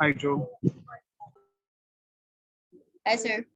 Hi, Joe. Hi, sir.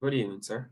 Good evening, sir.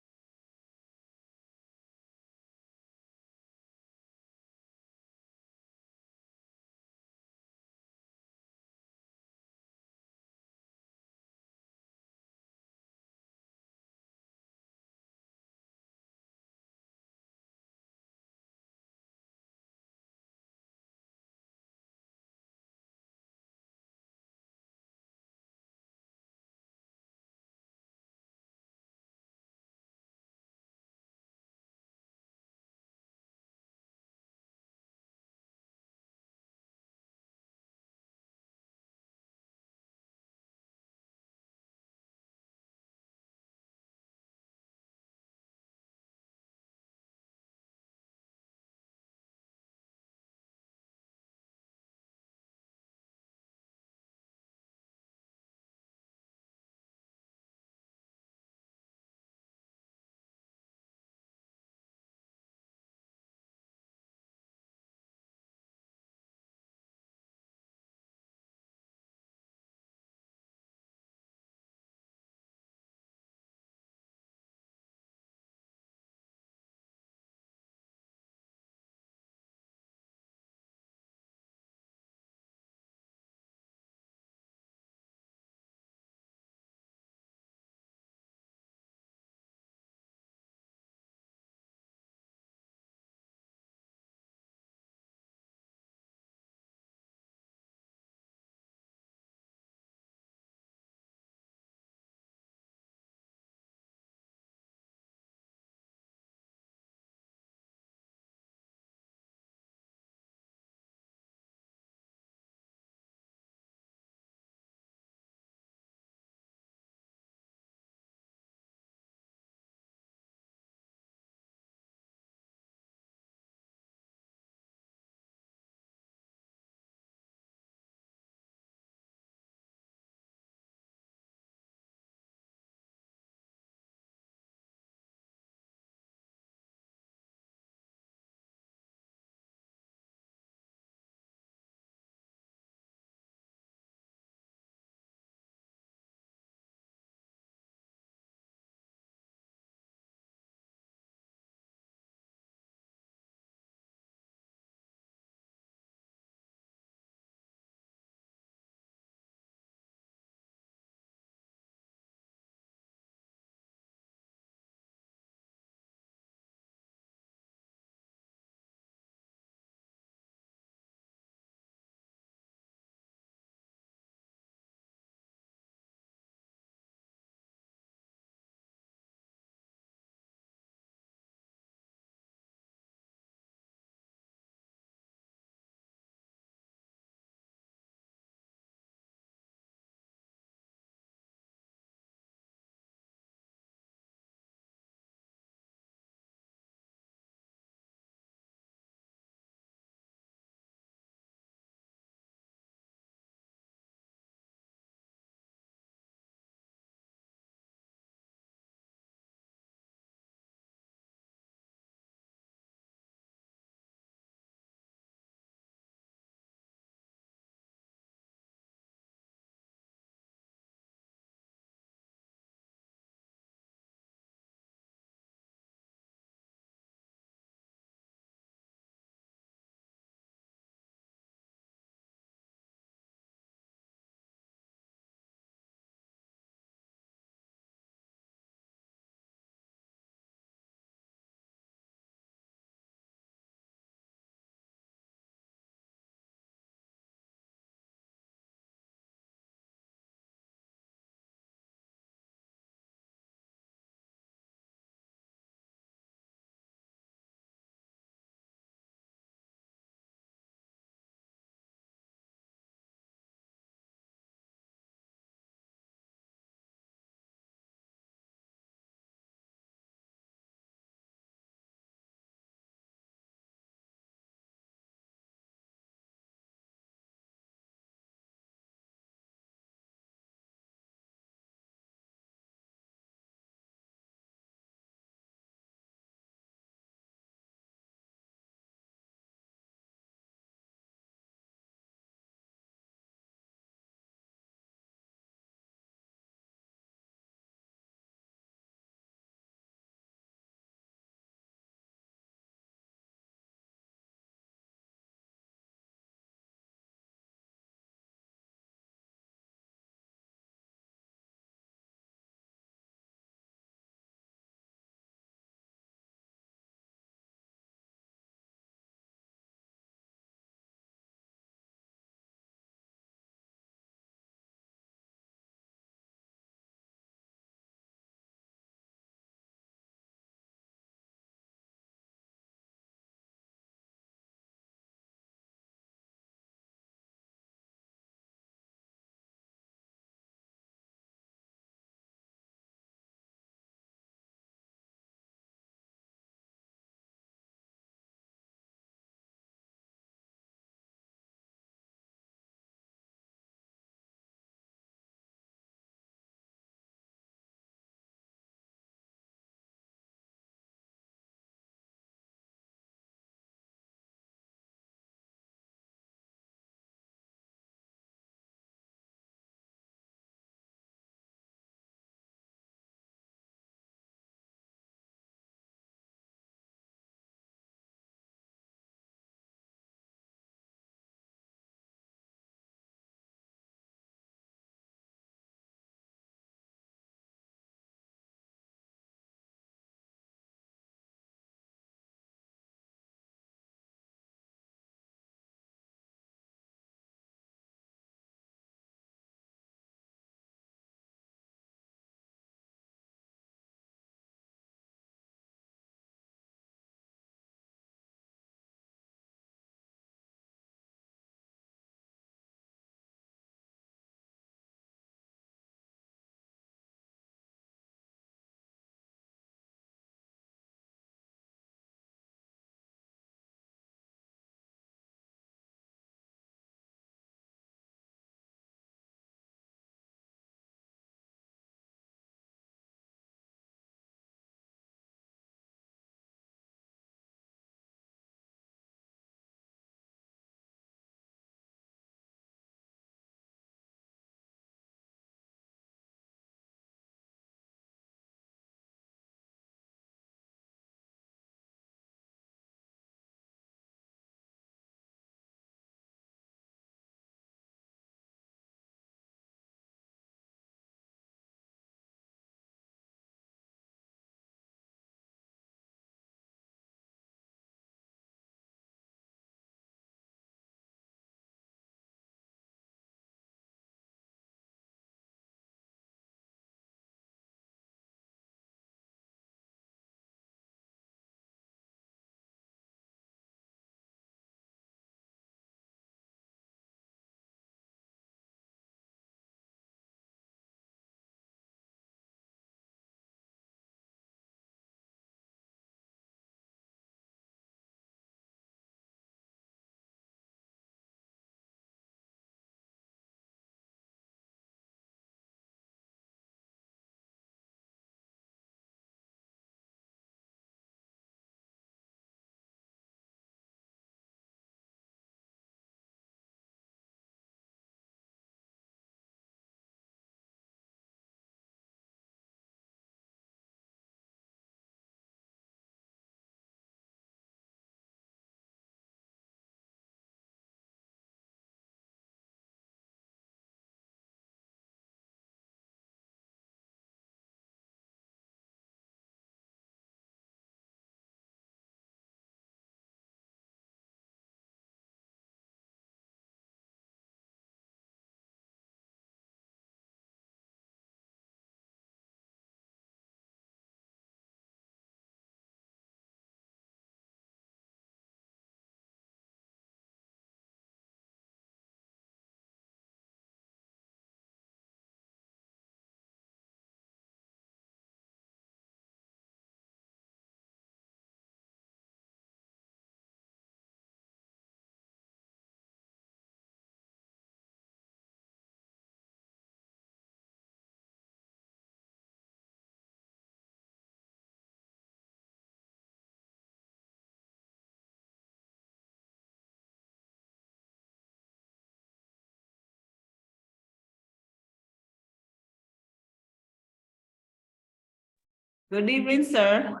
Good evening, sir.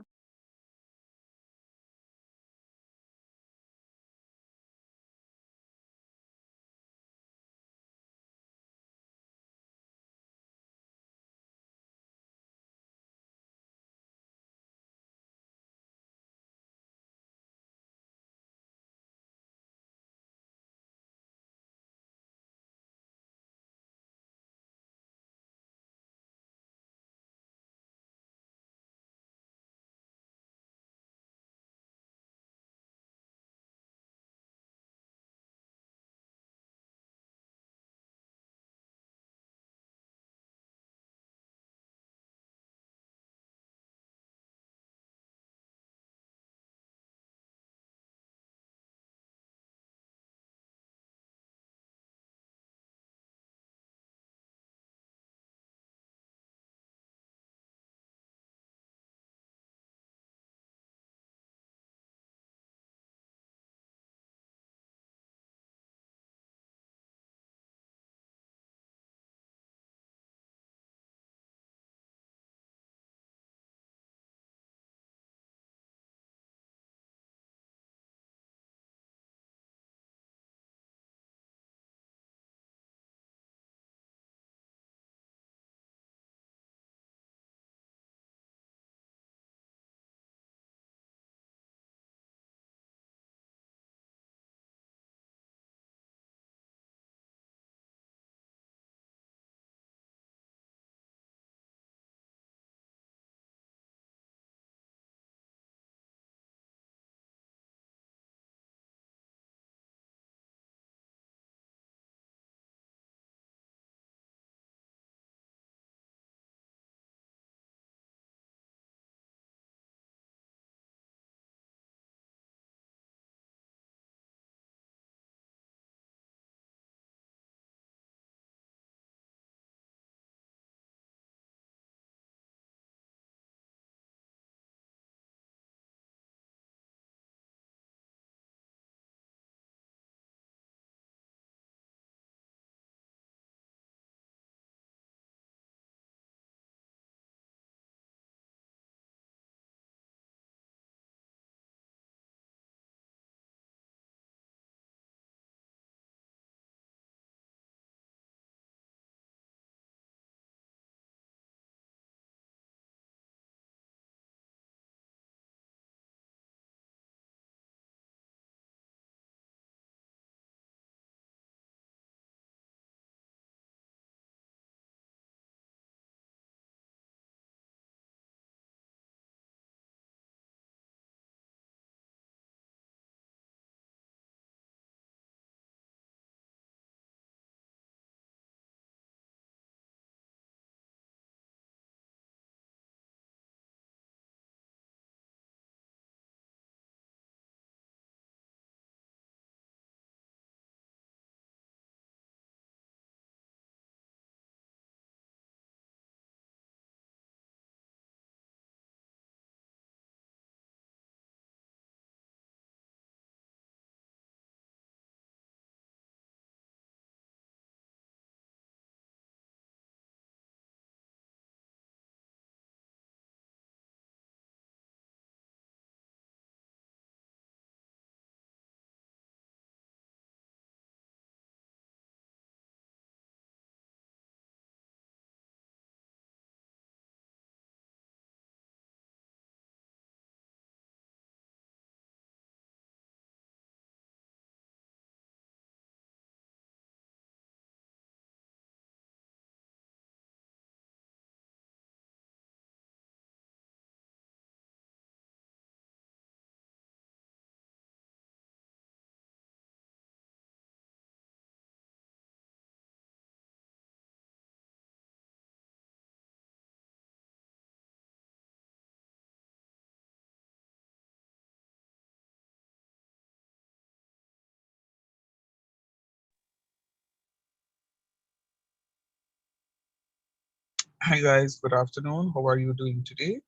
Hi guys, good afternoon. How are you doing today?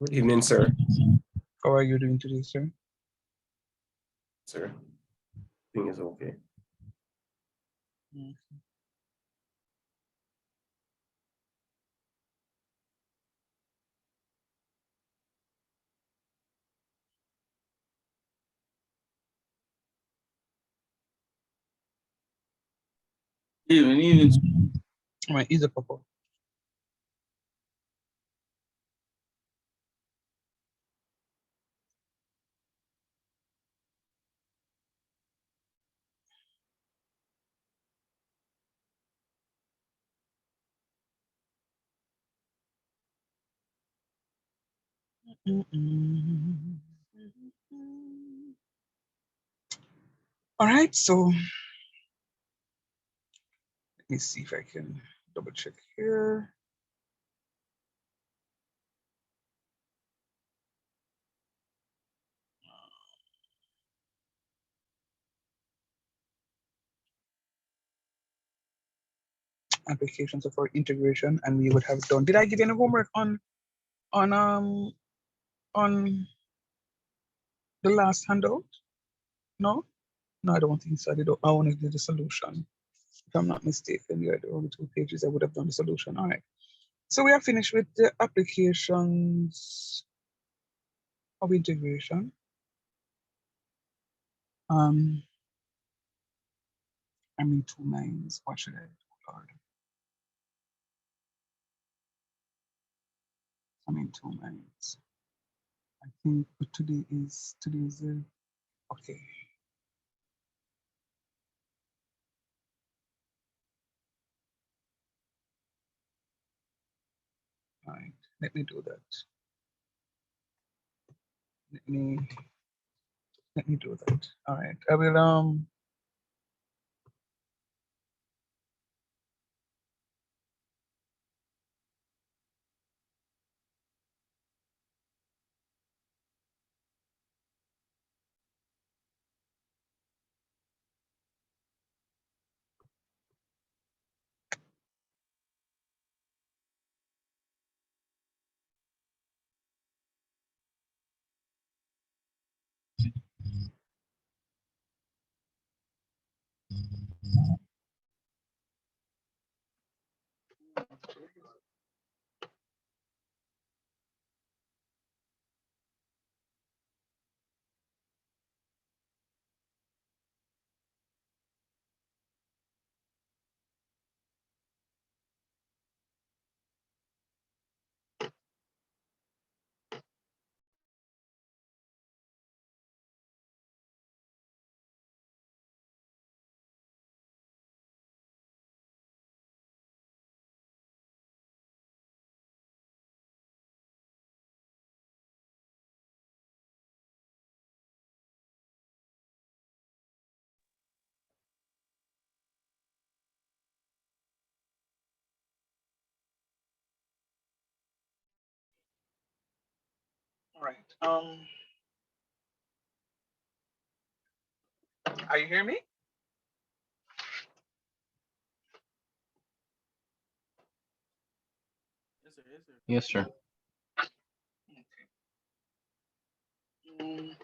Good evening, sir. How are you doing today, sir? sir. Thing is okay. Mhm. Even Right, is a purple. All right, so let me see if I can double check here. Applications for integration, and we would have done. Did I give any homework on on the last handout? No, no, I don't think so. I only did the solution. If I'm not mistaken, you had only 2 pages. I would have done the solution. All right. So we are finished with the applications of integration. I'm in 2 minds. What should I do, Lord? I'm in 2 minds. I think today is okay. All right. Let me do that. Let me do that. All right. I will all right. Are you hearing me? Yes, sir. Okay. Mm,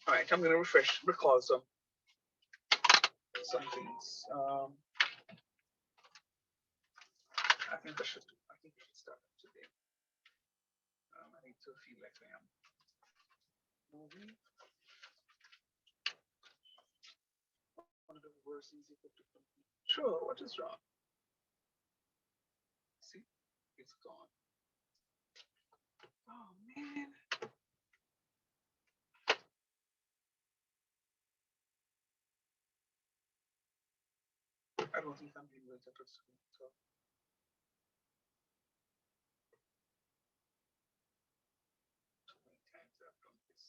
all right. I'm gonna recall some things. I think I should. I think we should start today. I need to feel like I am moving. One of the worst easy to complete. Sure. What is wrong? See, it's gone. Oh man. I don't think I'm being rated at school. So too many times I've done this.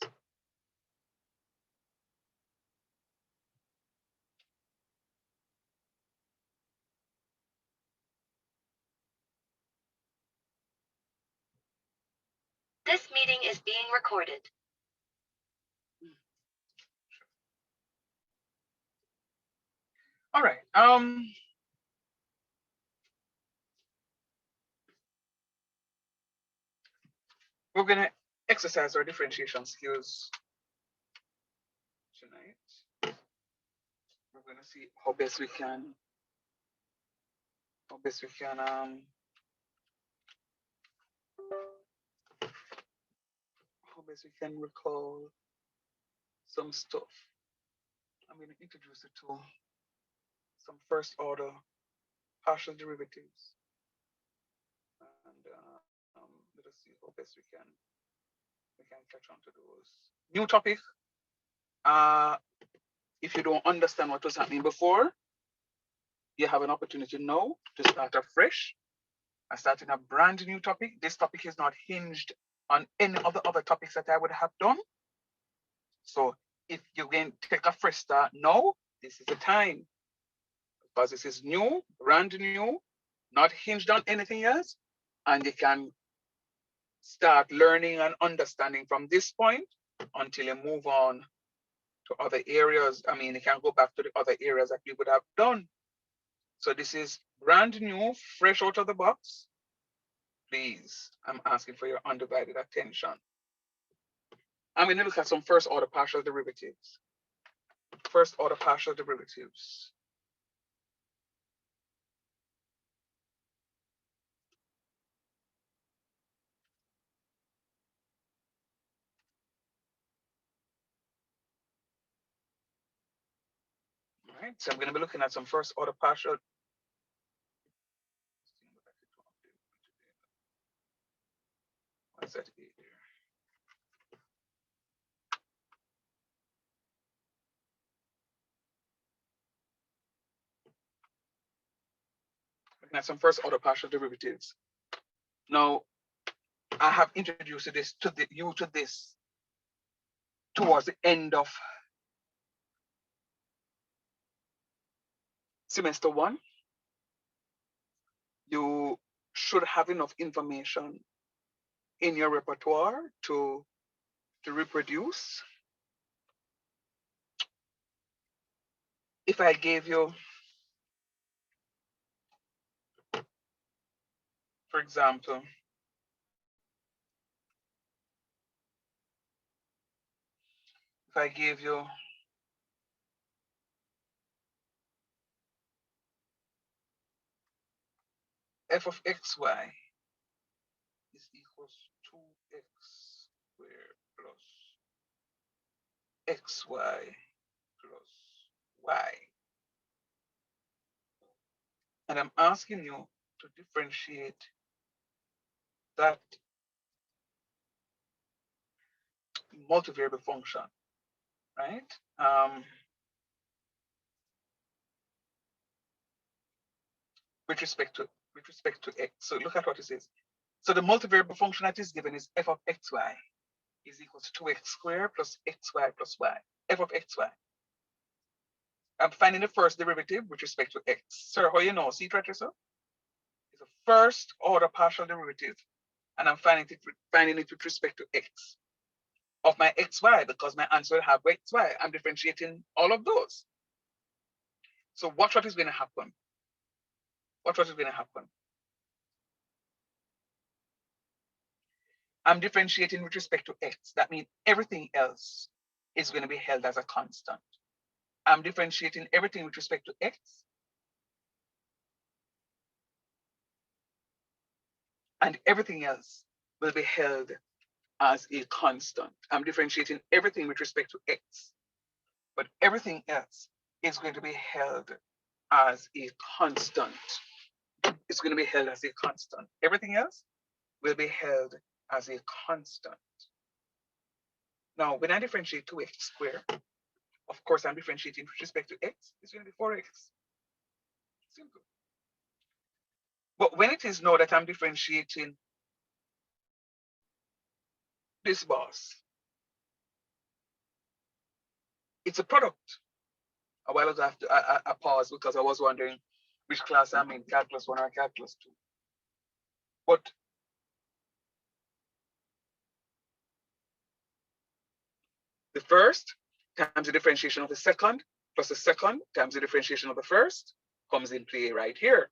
This meeting is being recorded. All right. we're gonna exercise our differentiation skills tonight. We're gonna see how best we can recall some stuff. I'm going to introduce you to some first order partial derivatives. And let us see how best we can catch on to those. New topic. If you don't understand what was happening before, you have an opportunity now to start afresh. I started a brand new topic. This topic is not hinged on any of the other topics that I would have done. So if you're going to take a fresh start now, this is the time. Because this is new, brand new, not hinged on anything else. And you can start learning and understanding from this point until you move on to other areas. I mean, you can go back to the other areas that you would have done. So this is brand new, fresh out of the box. Please, I'm asking for your undivided attention. I'm going to look at some first order partial derivatives. First order partial derivatives. All right, so I'm going to be looking at some first order partial. What's that here? Looking at some first order partial derivatives. Now, I have introduced this to this towards the end of semester 1. You should have enough information in your repertoire to reproduce. If I gave you, for example, if I gave you f of xy is equals 2x squared plus xy plus y. And I'm asking you to differentiate that multivariable function, right? With respect to x. So look at what it says. So the multivariable function that is given is f of xy is equals to 2x squared plus xy plus y. F of xy. I'm finding the first derivative with respect to x. Sir, how you know? See it right here, sir? It's a first order partial derivative. And I'm finding it with respect to x of my xy, because my answer will have xy. I'm differentiating all of those. So watch what is going to happen. Watch what is going to happen. I'm differentiating with respect to x. That means everything else is going to be held as a constant. I'm differentiating everything with respect to x. And everything else will be held as a constant. I'm differentiating everything with respect to x, but everything else is going to be held as a constant. It's going to be held as a constant. Everything else will be held as a constant. Now, when I differentiate 2x squared, of course, I'm differentiating with respect to x. It's going to be 4x. Simple. But when it is known that I'm differentiating this boss, it's a product. A while ago, I paused because I was wondering which class I'm in, calculus 1 or calculus 2. But the first times the differentiation of the second plus the second times the differentiation of the first comes in play right here.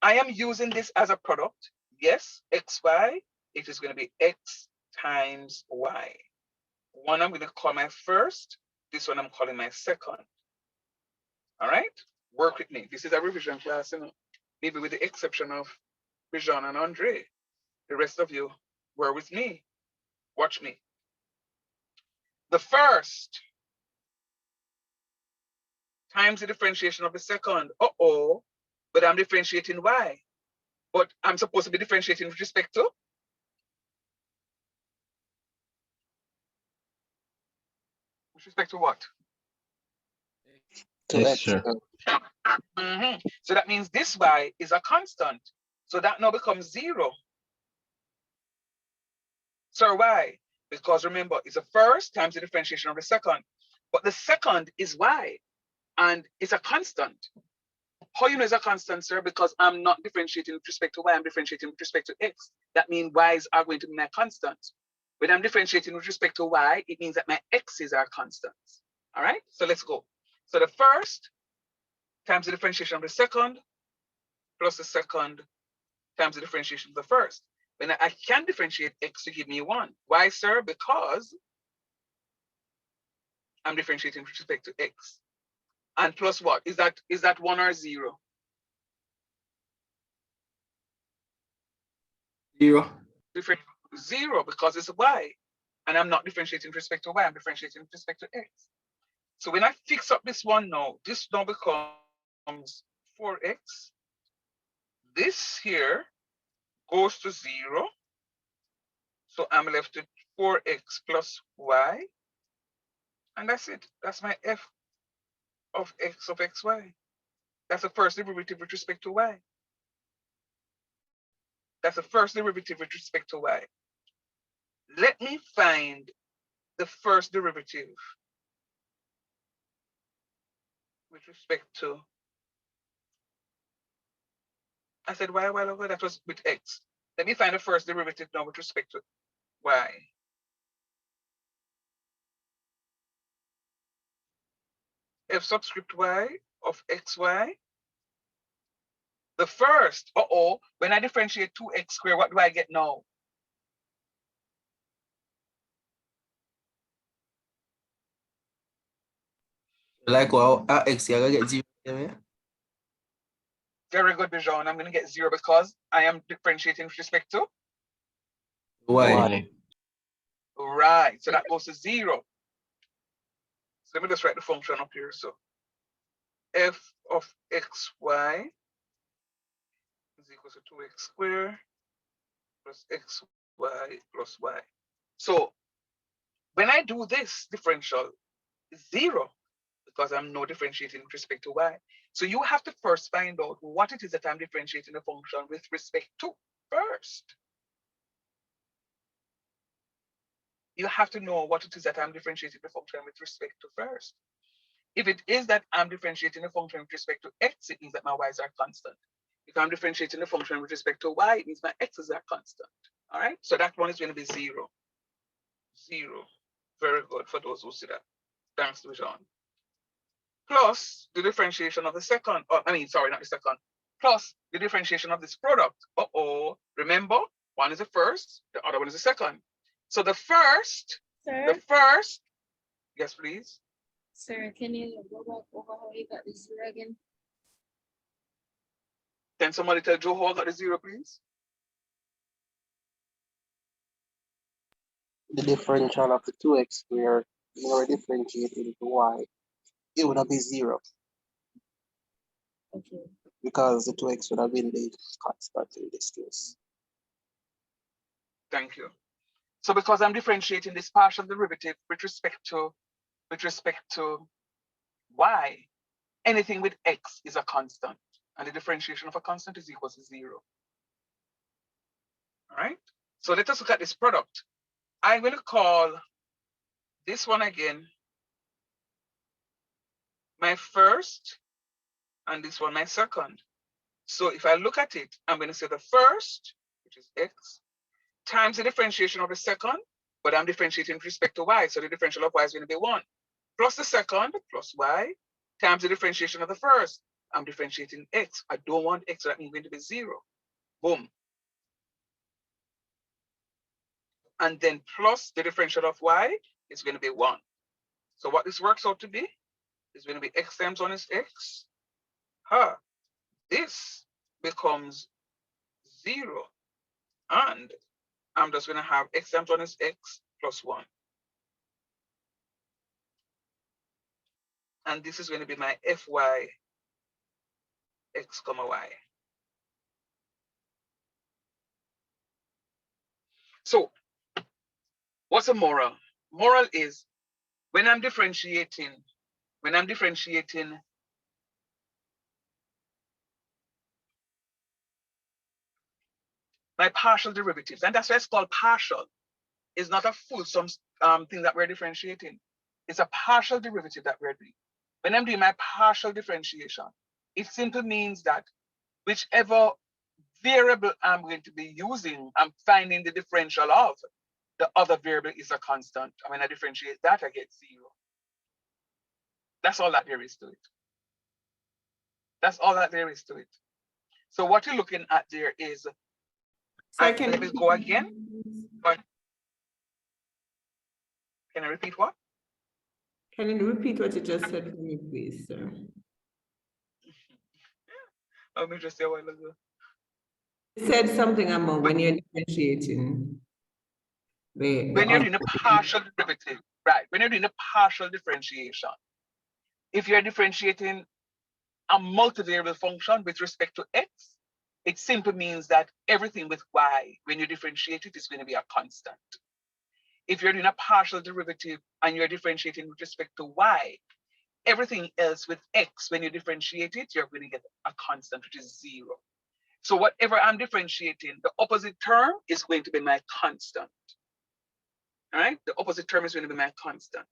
I am using this as a product. Yes, xy it is going to be x times y. One I'm going to call my first, this one I'm calling my second. All right, work with me. This is a revision class, you know, maybe with the exception of Bijan and Andre. The rest of you were with me. Watch me. The first times the differentiation of the second. But I'm differentiating y. But I'm supposed to be differentiating with respect to? With respect to what? To Yes, X. sir. So that means this y is a constant. So that now becomes 0. So why? Because remember, it's the first times the differentiation of the second. But the second is y, and it's a constant. How you know it's a constant, sir? Because I'm not differentiating with respect to y, I'm differentiating with respect to x. That means y's are going to be my constants. When I'm differentiating with respect to y, it means that my x's are constants. All right, so let's go. So the first times the differentiation of the second plus the second times the differentiation of the first. Then I can differentiate x to give me 1. Why, sir? Because I'm differentiating with respect to x. And plus what? Is that 1 or 0? 0. Different 0 because it's y. And I'm not differentiating with respect to y, I'm differentiating with respect to x. So when I fix up this one now, this now becomes 4x. This here goes to 0. So I'm left with 4x plus y. And that's it. That's my f of x of xy. That's the first derivative with respect to y. That's the first derivative with respect to y. Let me find the first derivative with respect to, I said y a while ago, that was with x. Let me find the first derivative now with respect to y. F subscript y of xy. The first, when I differentiate 2x squared, what do I get now? Like well, x, you're gonna get 0. Yeah? Very good, Bijan. I'm going to get 0 because I am differentiating with respect to? Y. Right, so that goes to 0. So let me just write the function up here. So f of xy is equal to 2x squared plus xy plus y. So when I do this differential, it's 0 because I'm not differentiating with respect to y. So you have to first find out what it is that I'm differentiating the function with respect to first. You have to know what it is that I'm differentiating the function with respect to first. If it is that I'm differentiating the function with respect to x, it means that my y's are constant. If I'm differentiating the function with respect to y, it means my x's are constant. All right, so that one is going to be 0. 0. Very good for those who see that. Thanks to John. Plus the differentiation of the second, sorry, not the second, plus the differentiation of this product. Remember, one is the first, the other one is the second. So the first, Sir, yes, please. sir, can you go back over how you got the 0 again? Can somebody tell Joe how I got the 0, please? The differential of the 2x squared, you know, differentiate into y, it would have been 0 Okay. because the 2x would have been the constant in this case. Thank you. So because I'm differentiating this partial derivative with respect to y, anything with x is a constant, and the differentiation of a constant is equal to 0. All right. So let us look at this product. I'm going to call this one again my first, and this one my second. So if I look at it, I'm going to say the first, which is x, times the differentiation of the second, but I'm differentiating with respect to y, so the differential of y is going to be 1, plus the second, plus y, times the differentiation of the first. I'm differentiating x. I don't want x, so that means it's going to be 0. Boom. and then plus the differential of y is going to be 1. So what this works out to be is going to be x times 1 is x. This becomes 0. And I'm just going to have x times 1 is x plus 1. And this is going to be my fy x comma y. So what's a moral? Moral is when I'm differentiating my partial derivatives, and that's why it's called partial. It's not a fulsome thing that we're differentiating. It's a partial derivative that we're doing. When I'm doing my partial differentiation, it simply means that whichever variable I'm going to be using, I'm finding the differential of, the other variable is a constant. And when I differentiate that, I get 0. That's all that there is to it. That's all that there is to it. So what you're looking at there is, let me go again. But can I repeat what? Can you repeat what you just said for me, please, sir? Let me just say a while ago. You said something about when you're differentiating. When you're doing a partial derivative, right? When you're doing a partial differentiation, if you're differentiating a multivariable function with respect to x, it simply means that everything with y, when you differentiate it, is going to be a constant. If you're doing a partial derivative and you're differentiating with respect to y, everything else with x, when you differentiate it, you're going to get a constant, which is 0. So whatever I'm differentiating, the opposite term is going to be my constant. All right, the opposite term is going to be my constant.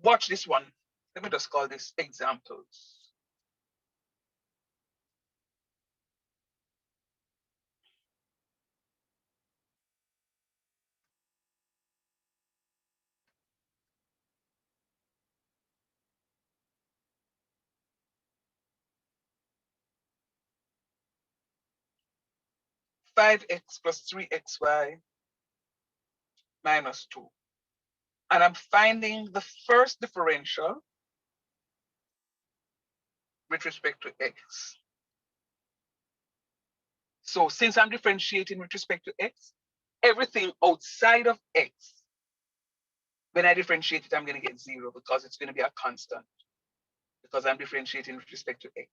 Watch this one. Let me just call this examples. (5x plus 3xy minus 2). And I'm finding the first differential with respect to x. So since I'm differentiating with respect to x, everything outside of x, when I differentiate it, I'm going to get 0 because it's going to be a constant, because I'm differentiating with respect to x.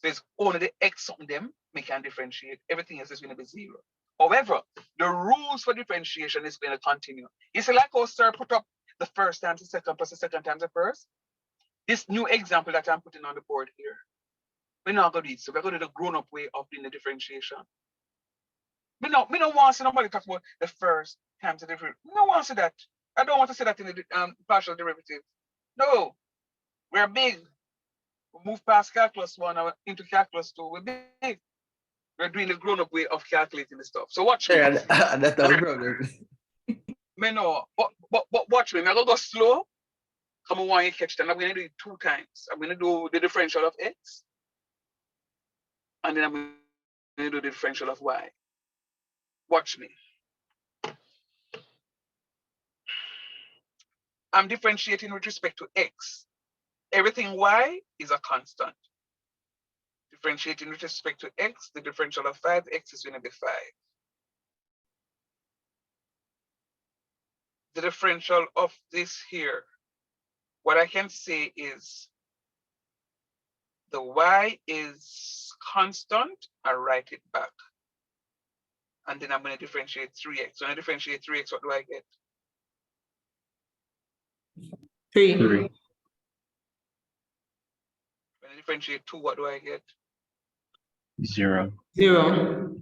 So it's only the x on them we can differentiate. Everything else is going to be 0. However, the rules for differentiation is going to continue. You see, like how sir put up the first times the second plus the second times the first. This new example that I'm putting on the board here, we're not going to do it. So we're going to do the grown-up way of doing the differentiation. We don't want to see nobody talk about the first times the different. We don't want to see that. I don't want to see that in the partial derivative. No, we're big. We move past calculus 1 into calculus 2. We're big. We're doing the grown-up way of calculating the stuff. So watch me. Yeah, that's our problem. Me no, but watch me. I'm gonna go slow. Come on, want you catch that. I'm gonna do it 2 times. I'm gonna do the differential of x, and then I'm gonna do the differential of y. Watch me. I'm differentiating with respect to x. Everything y is a constant. Differentiating with respect to x, the differential of 5x is going to be 5. The differential of this here, what I can say is the y is constant. I write it back. And then I'm going to differentiate 3x. When I differentiate 3x, what do I get? 3. When I differentiate 2, what do I get? 0. 0.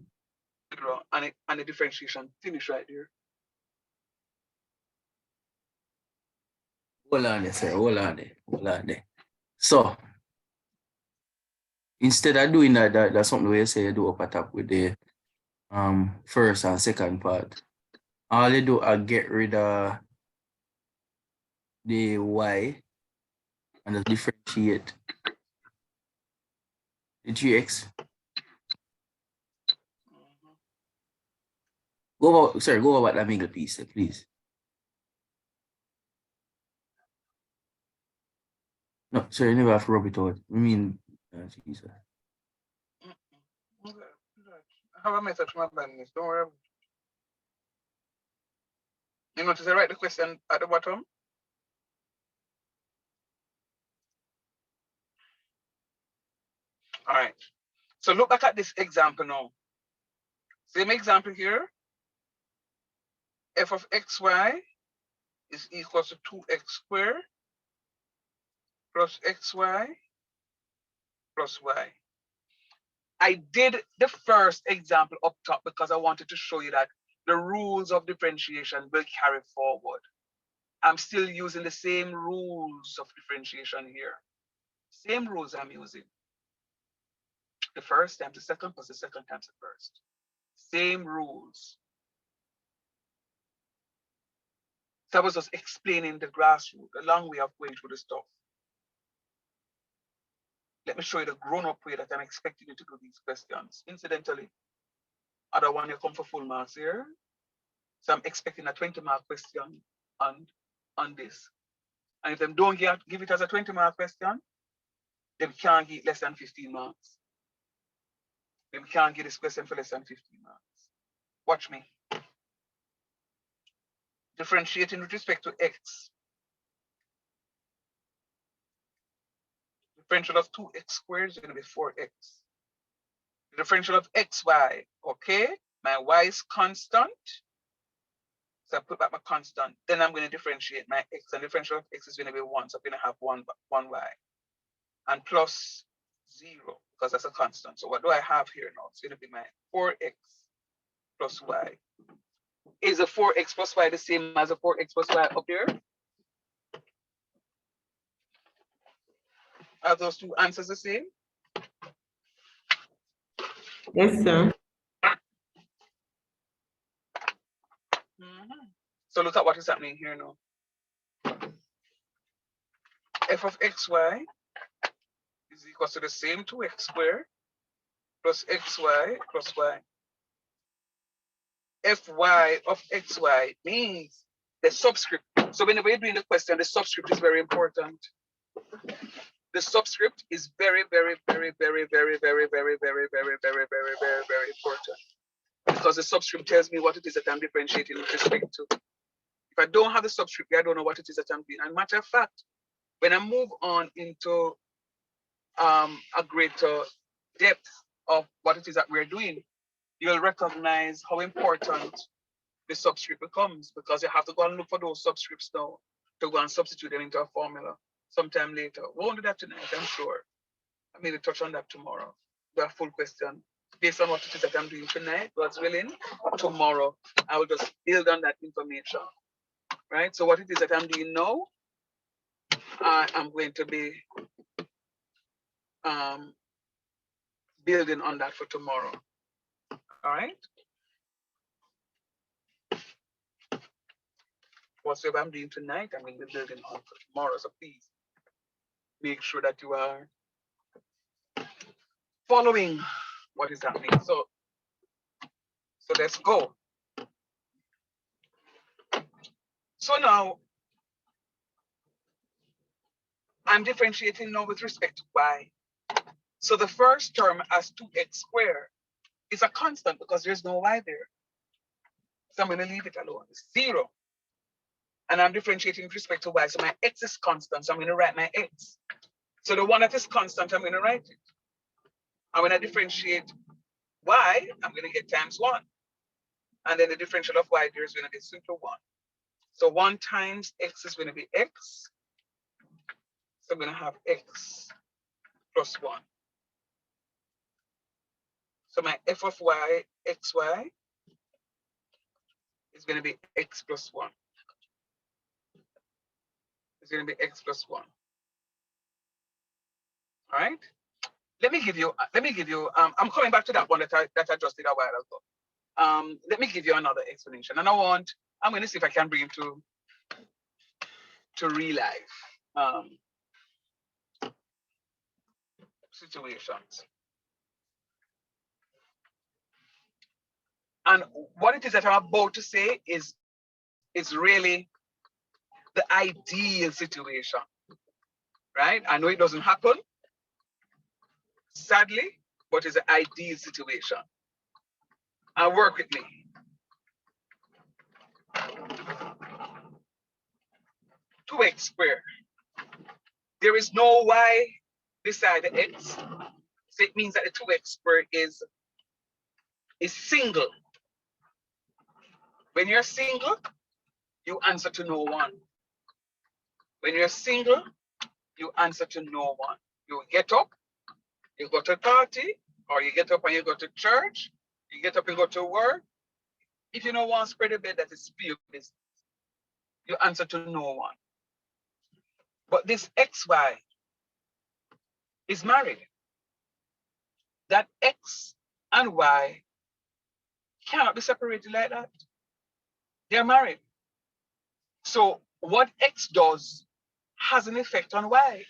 0. And the differentiation finish right there. Hold on there, sir. Hold on there. So instead of doing that's something where you say you do up at top with the first and second part. All you do is get rid of the y and just differentiate the 3x. Go over that middle piece, please. No, sorry, you never have to rub it out. I mean, Jesus. Okay. I have a message from my bandmates. Don't worry. You notice I write the question at the bottom? All right. So look back at this example now. Same example here. F of xy is equal to 2x squared plus xy plus y. I did the first example up top because I wanted to show you that the rules of differentiation will carry forward. I'm still using the same rules of differentiation here. Same rules I'm using. The first times the second plus the second times the first. Same rules. So I was just explaining the grassroots, the long way of going through the stuff. Let me show you the grown-up way that I'm expecting you to do these questions. Incidentally, I don't want you to come for full marks here. So I'm expecting a 20-mark question on this. And if them don't give it as a 20-mark question, they can't get less than 15 marks. They can't get this question for less than 15 marks. Watch me. Differentiating with respect to x. Differential of 2x squared is going to be 4x. The differential of xy, okay? My y is constant. So I put back my constant. Then I'm going to differentiate my x. And differential of x is going to be 1. So I'm going to have 1 y. And plus 0, because that's a constant. So what do I have here now? It's going to be my 4x plus y. Is a 4x plus y the same as a 4x plus y up here? Are those two answers the same? Yes, sir. So look at what is happening here now. F of xy is equal to the same 2x squared plus xy plus y. Fy of xy means the subscript. So whenever you're doing the question, the subscript is very important. The subscript is very, very, very, very, very, very, very, very, very, very, very, very, very important. Because the subscript tells me what it is that I'm differentiating with respect to. If I don't have the subscript, I don't know what it is that I'm doing. And matter of fact, when I move on into a greater depth of what it is that we're doing, you'll recognize how important the subscript becomes, because you have to go and look for those subscripts now to go and substitute them into a formula sometime later. We won't do that tonight, I'm sure. I maybe touch on that tomorrow. Do a full question based on what it is that I'm doing tonight, God's willing. Tomorrow, I will just build on that information, right? So what it is that I'm doing now, I'm going to be building on that for tomorrow. All right. Whatever I'm doing tonight, I'm going to be building on for tomorrow. So please make sure that you are following what is happening. So let's go. So now I'm differentiating now with respect to y. So the first term as 2x squared is a constant because there's no y there. So I'm going to leave it alone. It's 0. And I'm differentiating with respect to y. So my x is constant. So I'm going to write my x. So the one that is constant, I'm going to write it. And when I differentiate y, I'm going to get times 1. And then the differential of y there is going to be simply 1. So 1 times x is going to be x. So I'm going to have x plus 1. So my f of y, xy, is going to be x plus 1. It's going to be x plus 1. All right. Let me give you. I'm coming back to that one that I just did a while ago. Let me give you another explanation, and I'm going to see if I can bring it to real life situations. And what it is that I'm about to say is really the ideal situation, right? I know it doesn't happen, sadly, but it's an ideal situation. And work with me. 2x squared. There is no y beside the x. So it means that the 2x squared is single. When you're single, you answer to no one. When you're single, you answer to no one. You get up, you go to a party, or you get up and you go to church, you get up and go to work. If you don't want to spread a bed, that is your business. You answer to no one. But this XY is married. That X and Y cannot be separated like that. They're married. So what X does has an effect on Y.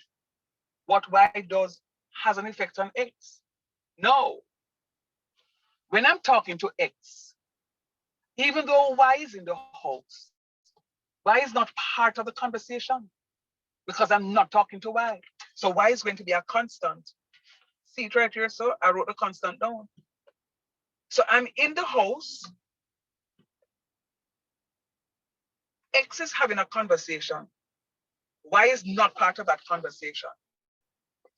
What Y does has an effect on X. No. When I'm talking to X, even though Y is in the house, Y is not part of the conversation because I'm not talking to Y. So Y is going to be a constant. See it right here, so I wrote the constant down. So I'm in the house. X is having a conversation. Y is not part of that conversation.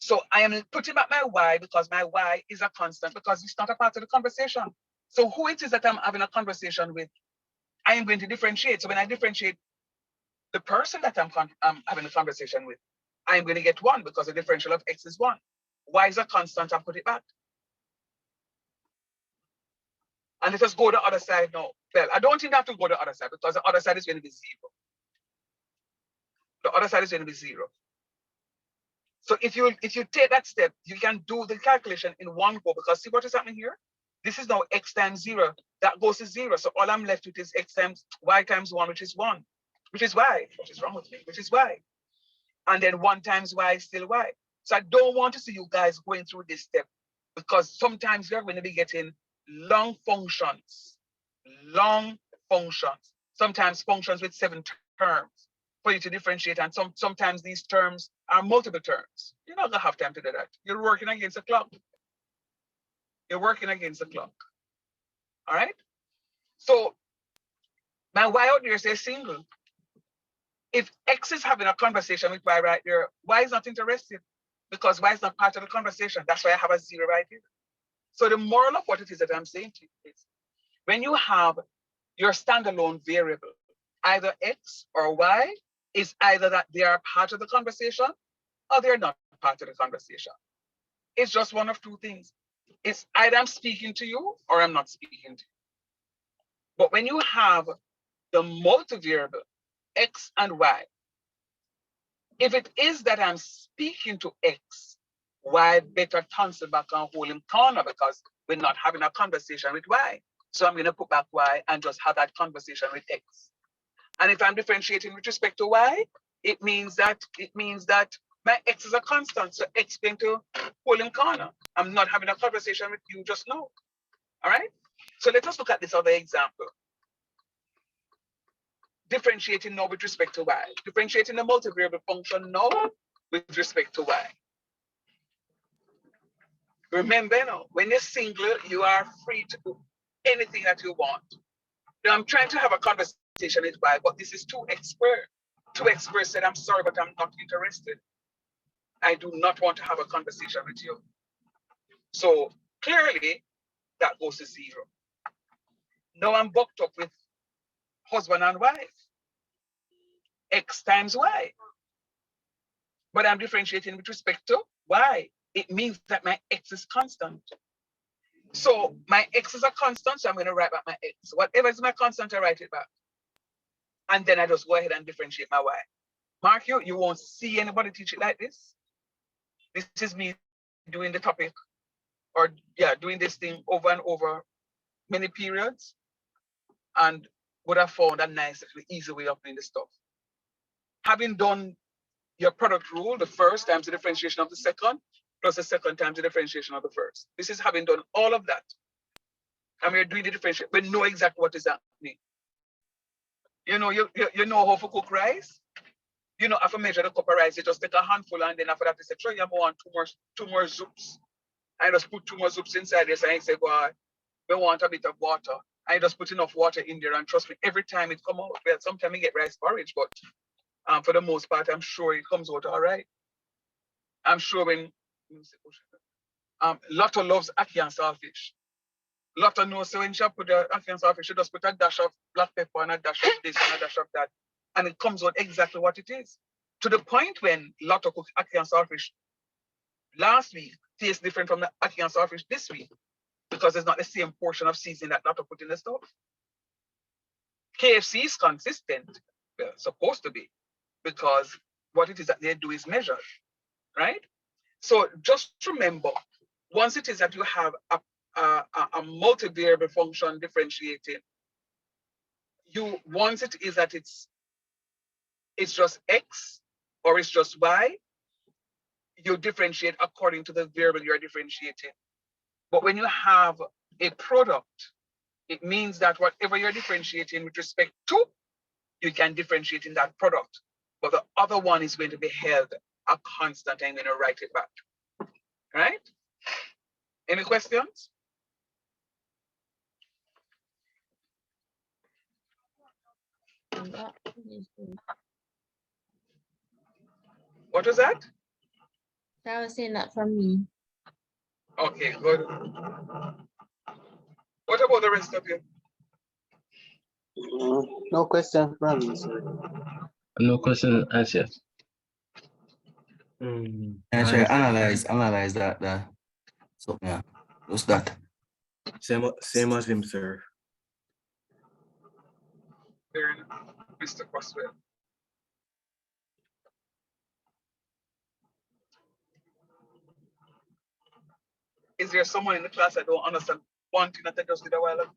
So I am putting back my Y because my Y is a constant because it's not a part of the conversation. So who it is that I'm having a conversation with, I am going to differentiate. So when I differentiate the person that I'm having a conversation with, I'm going to get 1 because the differential of X is 1. Y is a constant, I put it back. And let us go the other side now. Well, I don't think I have to go the other side because the other side is going to be 0. The other side is going to be 0. So if you take that step, you can do the calculation in one go because see what is happening here? This is now X times 0. That goes to 0. So all I'm left with is X times Y times 1, which is 1, which is Y. What is wrong with me? Which is Y. And then 1 times Y is still Y. So I don't want to see you guys going through this step because sometimes you're going to be getting long functions, sometimes functions with 7 terms for you to differentiate. And sometimes these terms are multiple terms. You're not gonna have time to do that. You're working against the clock. You're working against the clock. All right. So my Y out there says single. If X is having a conversation with Y right there, Y is not interested because Y is not part of the conversation. That's why I have a 0 right here. So the moral of what it is that I'm saying to you is when you have your standalone variable, either X or Y, is either that they are part of the conversation or they're not part of the conversation. It's just one of two things. It's either I'm speaking to you or I'm not speaking to you. But when you have the multivariable X and Y, if it is that I'm speaking to X, Y better cancel back and hold him corner because we're not having a conversation with Y. So I'm going to put back Y and just have that conversation with X. And if I'm differentiating with respect to Y, it means that my X is a constant. So X going to hold him corner. I'm not having a conversation with you just now. All right. So let us look at this other example. Differentiating now with respect to Y. Differentiating the multivariable function now with respect to Y. Remember, when you're single, you are free to do anything that you want. Now I'm trying to have a conversation with Y, but this is 2x squared. 2x squared said, I'm sorry, but I'm not interested. I do not want to have a conversation with you. So clearly that goes to 0. Now I'm booked up with husband and wife. X times Y. But I'm differentiating with respect to Y. It means that my X is constant. So my X is a constant, so I'm going to write back my X. Whatever is my constant, I write it back. And then I just go ahead and differentiate my Y. Mark, you won't see anybody teach it like this. This is me doing the topic or doing this thing over and over many periods and would have found a nice, easy way of doing the stuff. Having done your product rule, the first times the differentiation of the second, plus the second times the differentiation of the first. This is having done all of that. and we're doing the differentiation, we know exactly what is happening. You know, you know how to cook rice. You know, after measure the cup of rice, you just take a handful, and then after that, you say, "Sure, you want two more soups." I just put 2 more soups inside this, and I say, "God, we want a bit of water." I just put enough water in there, and trust me, every time it come out. Well, sometimes you get rice porridge, but for the most part, I'm sure it comes out all right. I'm sure when Lotto loves ackee and saltfish. Lotto knows, so when she put the ackee and saltfish, she just put a dash of black pepper and a dash of this and a dash of that, and it comes out exactly what it is. To the point when Lotto cooked ackee and saltfish last week tastes different from the ackee and saltfish this week because it's not the same portion of seasoning that Lotto put in the stove. KFC is consistent, well, supposed to be, because what it is that they do is measured, right? So just remember, once it is that you have a multi-variable function differentiating, once it is that it's just X or it's just Y, you differentiate according to the variable you're differentiating. But when you have a product, it means that whatever you're differentiating with respect to, you can differentiate in that product. But the other one is going to be held a constant. I'm going to write it back. Right? Any questions? What was that? That was saying that from me. Okay, good. What about the rest of you? No question from me, sir. No question answered. And try analyze that. So yeah, just that. Same as him, sir. Fair enough. Mr. Crosswell. Is there someone in the class that don't understand one thing that I just did a while ago?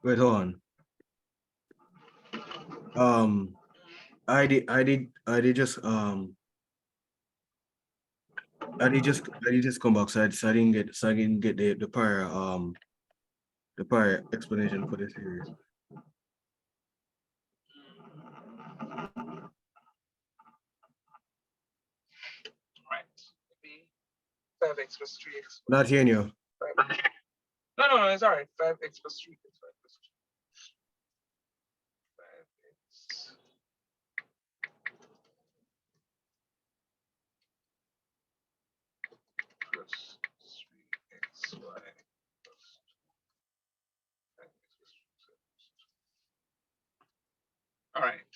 Wait, hold on. I did just come back, so I didn't get the prior explanation for this series. Right. 5x plus 3x. Not hearing you. No, it's all right. 5x plus 3x. 5 plus 5x. Plus 3xy plus 5x plus 3. All right.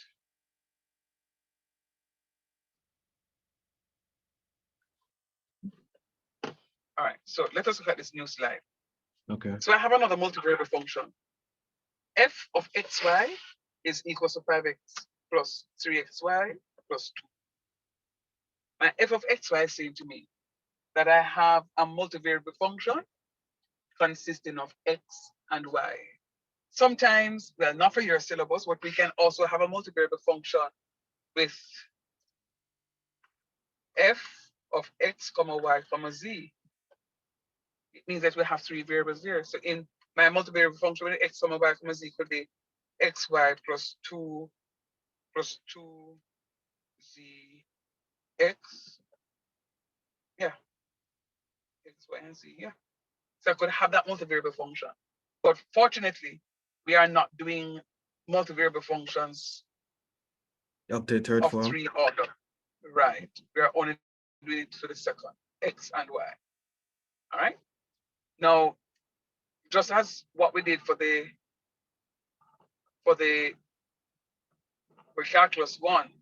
All right, so let us look at this new slide. Okay. So I have another multivariable function. F of xy is equal to 5x plus 3xy plus 2. My f of xy is saying to me that I have a multivariable function consisting of x and y. Sometimes, well, not for your syllabus, but we can also have a multivariable function with f of x comma y comma z. It means that we have 3 variables there. So in my multivariable function with x comma y comma z could be xy plus 2 z x. Yeah. X, y, and z. Yeah. So I could have that multivariable function. But fortunately, we are not doing multivariable functions Up to the third of form. 3 order. Right. We are only doing it to the second, x and y. All right. Now, just as what we did for calculus 1,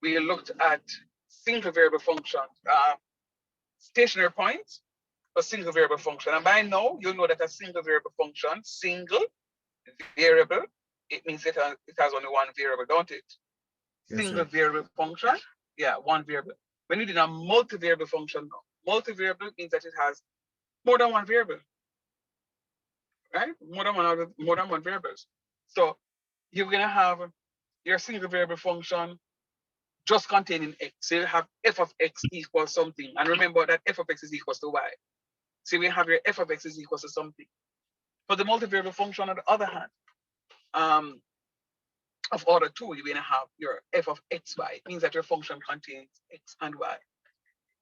we looked at single variable functions, stationary points for single variable function. And by now, you know that a single variable function, single variable, it means it has only one variable, don't it? Yes, Single sir. variable function, yeah, one variable. When you do a multivariable function, multivariable means that it has more than one variable, right? More than one variables. So you're gonna have your single variable function just containing x. So you have f of x equals something. And remember that f of x is equals to y. So we have your f of x is equals to something. For the multivariable function, on the other hand, of order 2, you're going to have your f of xy. It means that your function contains x and y.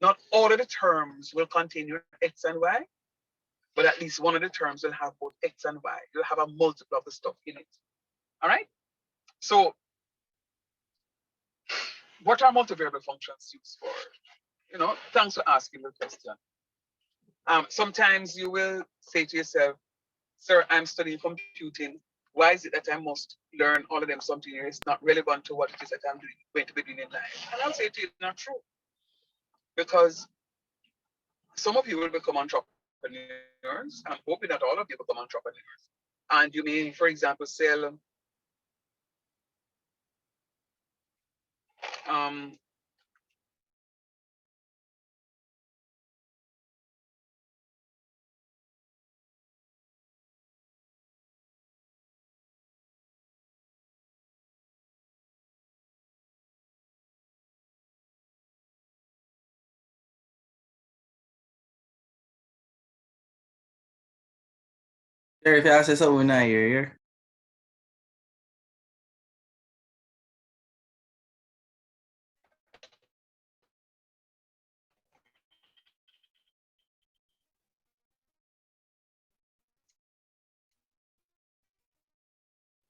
Not all of the terms will contain your x and y, but at least one of the terms will have both x and y. You'll have a multiple of the stuff in it. All right? So what are multivariable functions used for? Thanks for asking the question. Sometimes you will say to yourself, sir, I'm studying computing. Why is it that I must learn all of them something here? It's not relevant to what it is that I'm going to be doing in life. And I'll say to you, it's not true. Because some of you will become entrepreneurs. I'm hoping that all of you become entrepreneurs. And you may, for example, sell If you say something, we not hear you.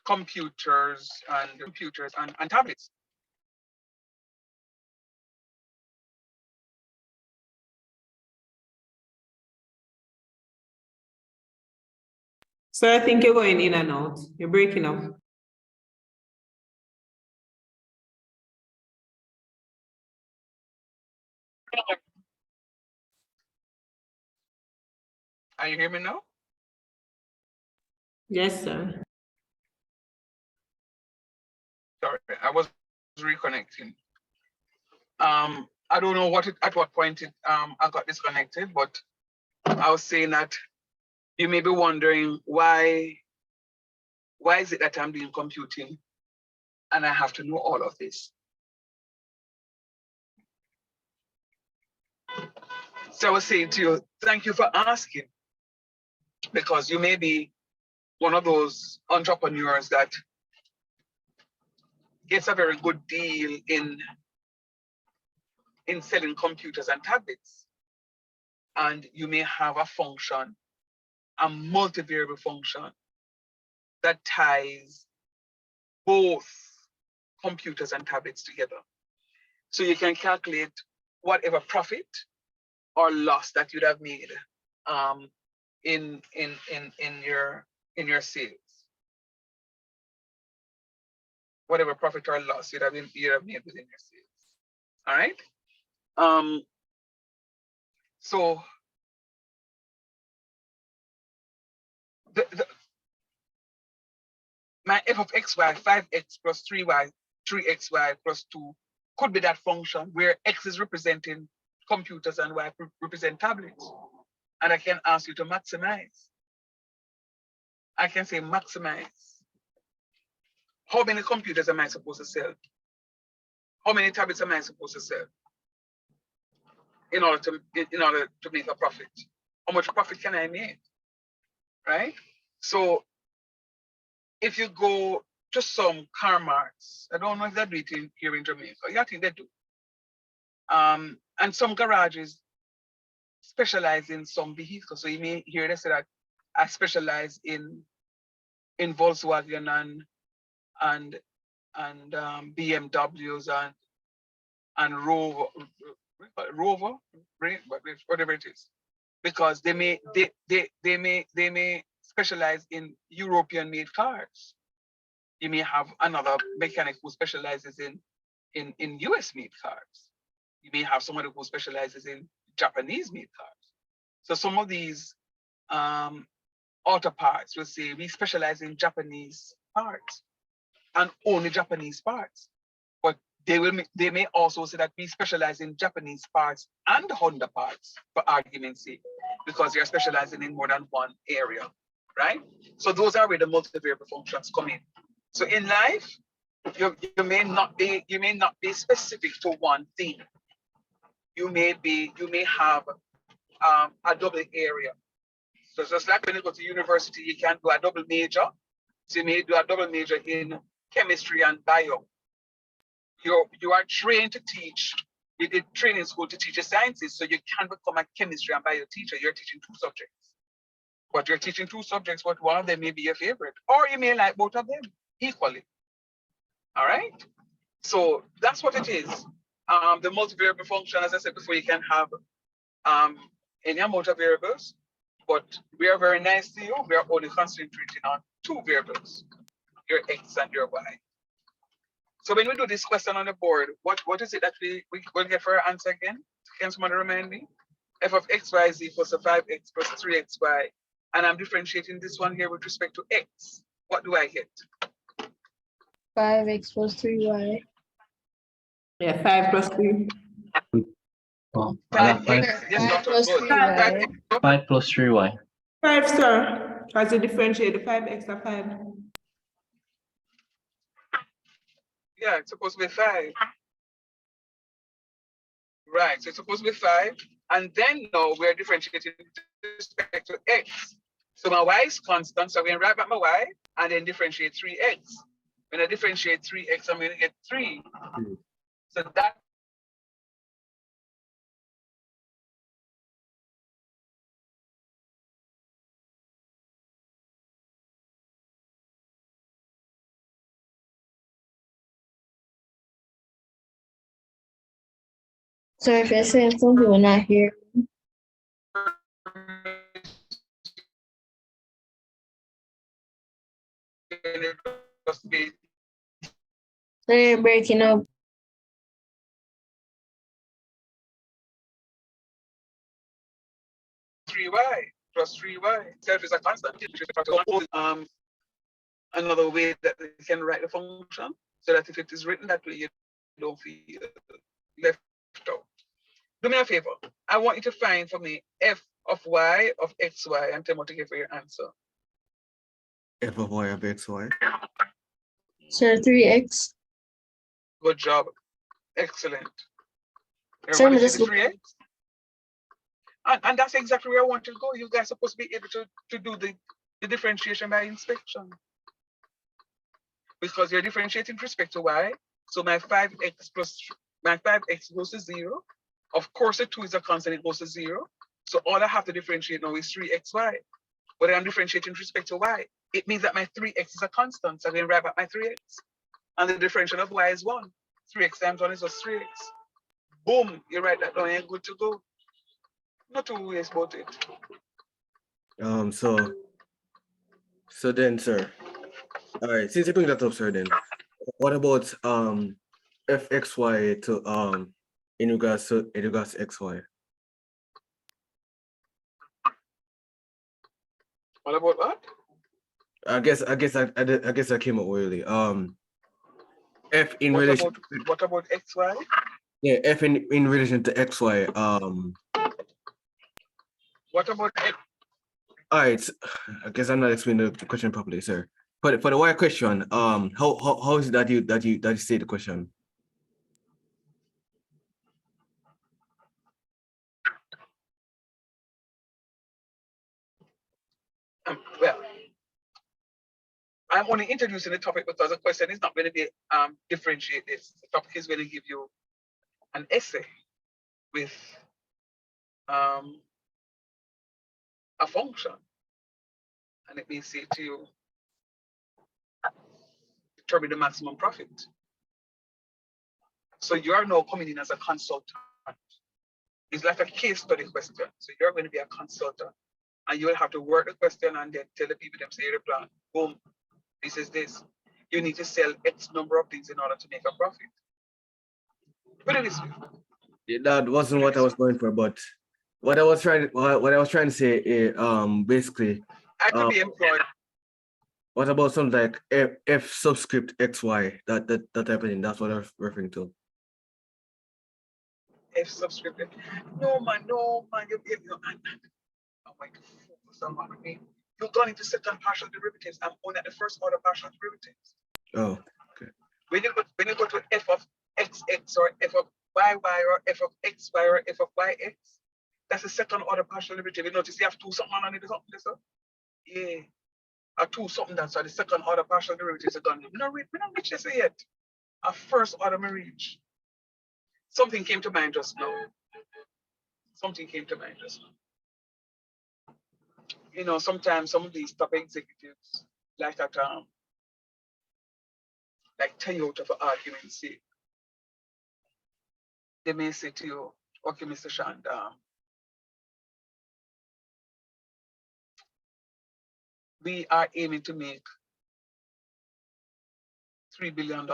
computers and tablets. So I think you're going in and out. You're breaking up. Are you hearing me now? Yes, sir. Sorry, I was reconnecting. I don't know at what point I got disconnected, but I was saying that you may be wondering why is it that I'm doing computing and I have to know all of this? So I was saying to you, thank you for asking, because you may be one of those entrepreneurs that gets a very good deal in selling computers and tablets. And you may have a function, a multivariable function that ties both computers and tablets together. So you can calculate whatever profit or loss that you'd have made in your sales. Whatever profit or loss you'd have made within your sales. All right. So my f of xy, 5x plus 3y, 3xy plus 2 could be that function where x is representing computers and y represent tablets. And I can ask you to maximize. I can say maximize. How many computers am I supposed to sell? How many tablets am I supposed to sell in order to make a profit? How much profit can I make? Right? So if you go to some car marts, I don't know if they do it here in Jamaica. Yeah, I think they do. And some garages specialize in some vehicles. So you may hear they say that I specialize in Volkswagen and BMWs and Rover, whatever it is, because they may specialize in European made cars. You may have another mechanic who specializes in US made cars. You may have somebody who specializes in Japanese made cars. So some of these auto parts will say we specialize in Japanese parts and only Japanese parts. But they may also say that we specialize in Japanese parts and Honda parts, for argument's sake, because they're specializing in more than one area, right? So those are where the multivariable functions come in. So in life, You may not be specific to one thing. You may have a double area. So just like when you go to university, you can do a double major. So you may do a double major in chemistry and bio. You are trained to teach. You did training school to teach the sciences, so you can become a chemistry and bio teacher. You're teaching two subjects. But you're teaching two subjects, but one of them may be your favorite, or you may like both of them equally. All right. So that's what it is. The multivariable function, as I said before, you can have any amount of variables, but we are very nice to you. We are only concentrating on two variables, your x and your y. So when we do this question on the board, what is it that we will get for our answer again? Can somebody remind me? F of xy is equals to 5x plus 3xy. And I'm differentiating this one here with respect to x. What do I get? 5x plus 3y. Yeah, 5 plus 3. Oh, 5x, yes, 5 Dr. plus Good. 3y. 5 plus 3y. 5, sir. As you differentiate the 5 extra 5. Yeah, it's supposed to be 5. Right, so it's supposed to be 5. And then now we're differentiating with respect to x. So my y is constant, so I'm going to write back my y and then differentiate 3x. When I differentiate 3x, I'm going to get 3. So that So if you're saying something we're not here, so you're breaking up. plus 3y. Self is a constant. Another way that we can write the function so that if it is written that way, you don't feel left out. Do me a favor. I want you to find for me f of y of xy and tell me what to get for your answer. F of y of xy. So 3x. Good job. Excellent. So Everybody just see the look. 3x? And that's exactly where I want to go. You guys are supposed to be able to do the differentiation by inspection. Because you're differentiating with respect to y. So my 5x goes to 0. Of course, the 2 is a constant, it goes to 0. So all I have to differentiate now is 3xy. But I'm differentiating with respect to y. It means that my 3x is a constant. So I'm going to write back my 3x. And the differential of y is 1. 3x times 1 is just 3x. Boom, you write that down and good to go. Not two ways about it. So then, sir. All right, since you bring that up, sir, then what about fxy to in regards to xy? What about what? I guess I came up early. F in relation. What about xy? Yeah, F in relation to xy. What about x? All right, I guess I'm not explaining the question properly, sir. For the y question, how is it that you say the question? Well, I'm only introducing the topic because the question is not going to be differentiate this. The topic is going to give you an essay with a function. And it may say to you, determine the maximum profit. So you are now coming in as a consultant. It's like a case study question. So you're going to be a consultant and you will have to work the question and then tell the people them say the plan. Boom, this is this. You need to sell X number of things in order to make a profit. Put it this way. Yeah, that wasn't what I was going for, but what I was trying to say is basically I could be employed. what about something like F subscript XY, that type of thing? That's what I was referring to. F subscript. No man, you oh my God, focus on me. You're going into second partial derivatives. I'm only at the first order partial derivatives. Oh, okay. when you go to f of xx or f of yy or f of xy or f of yx, that's the second order partial derivative. You notice you have two something on it, something this up. Yeah. Or two something that's the second order partial derivatives are done. We don't reach this yet. A first order may reach. Something came to mind just now. Something came to mind just now. You know, sometimes some of these top executives, like that, like Toyota for argument's sake, they may say to you, okay, Mr. Shand, we are aiming to make $3 billion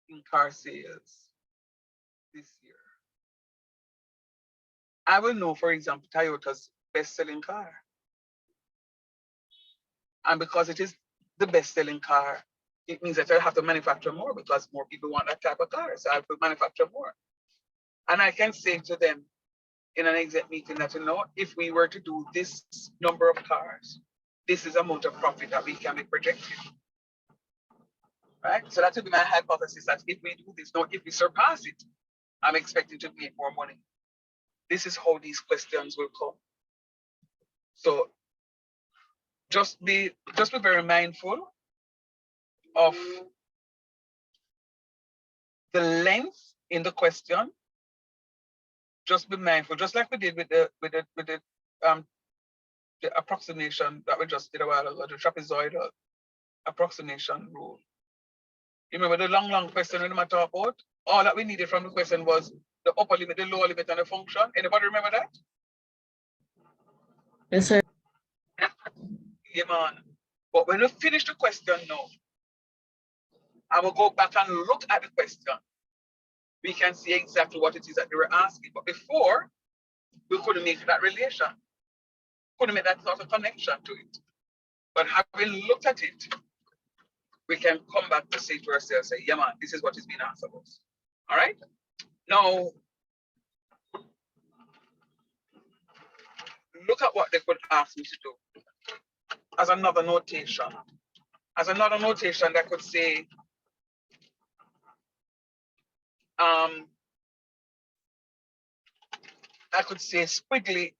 in car sales this year. I will know, for example, Toyota's best-selling car. And because it is the best-selling car, it means that I have to manufacture more because more people want that type of car. So I have to manufacture more. And I can say to them in an exec meeting that, you know, if we were to do this number of cars, this is the amount of profit that we can be projecting. Right? So that would be my hypothesis that if we do this, now if we surpass it, I'm expecting to make more money. This is how these questions will come. So just be very mindful of the length in the question. Just be mindful, just like we did with the approximation that we just did a while ago, the trapezoidal approximation rule. You remember the long question we didn't talk about? All that we needed from the question was the upper limit, the lower limit, and the function. Anybody remember that? Yes, sir. Yeah, man. But when we finish the question now, I will go back and look at the question. We can see exactly what it is that they were asking. But before, we couldn't make that relation. Couldn't make that sort of connection to it. But having looked at it, we can come back to say to ourselves, say, yeah, man, this is what is being asked of us. All right? Now, look at what they could ask me to do as another notation. As another notation that could say, I could say squiggly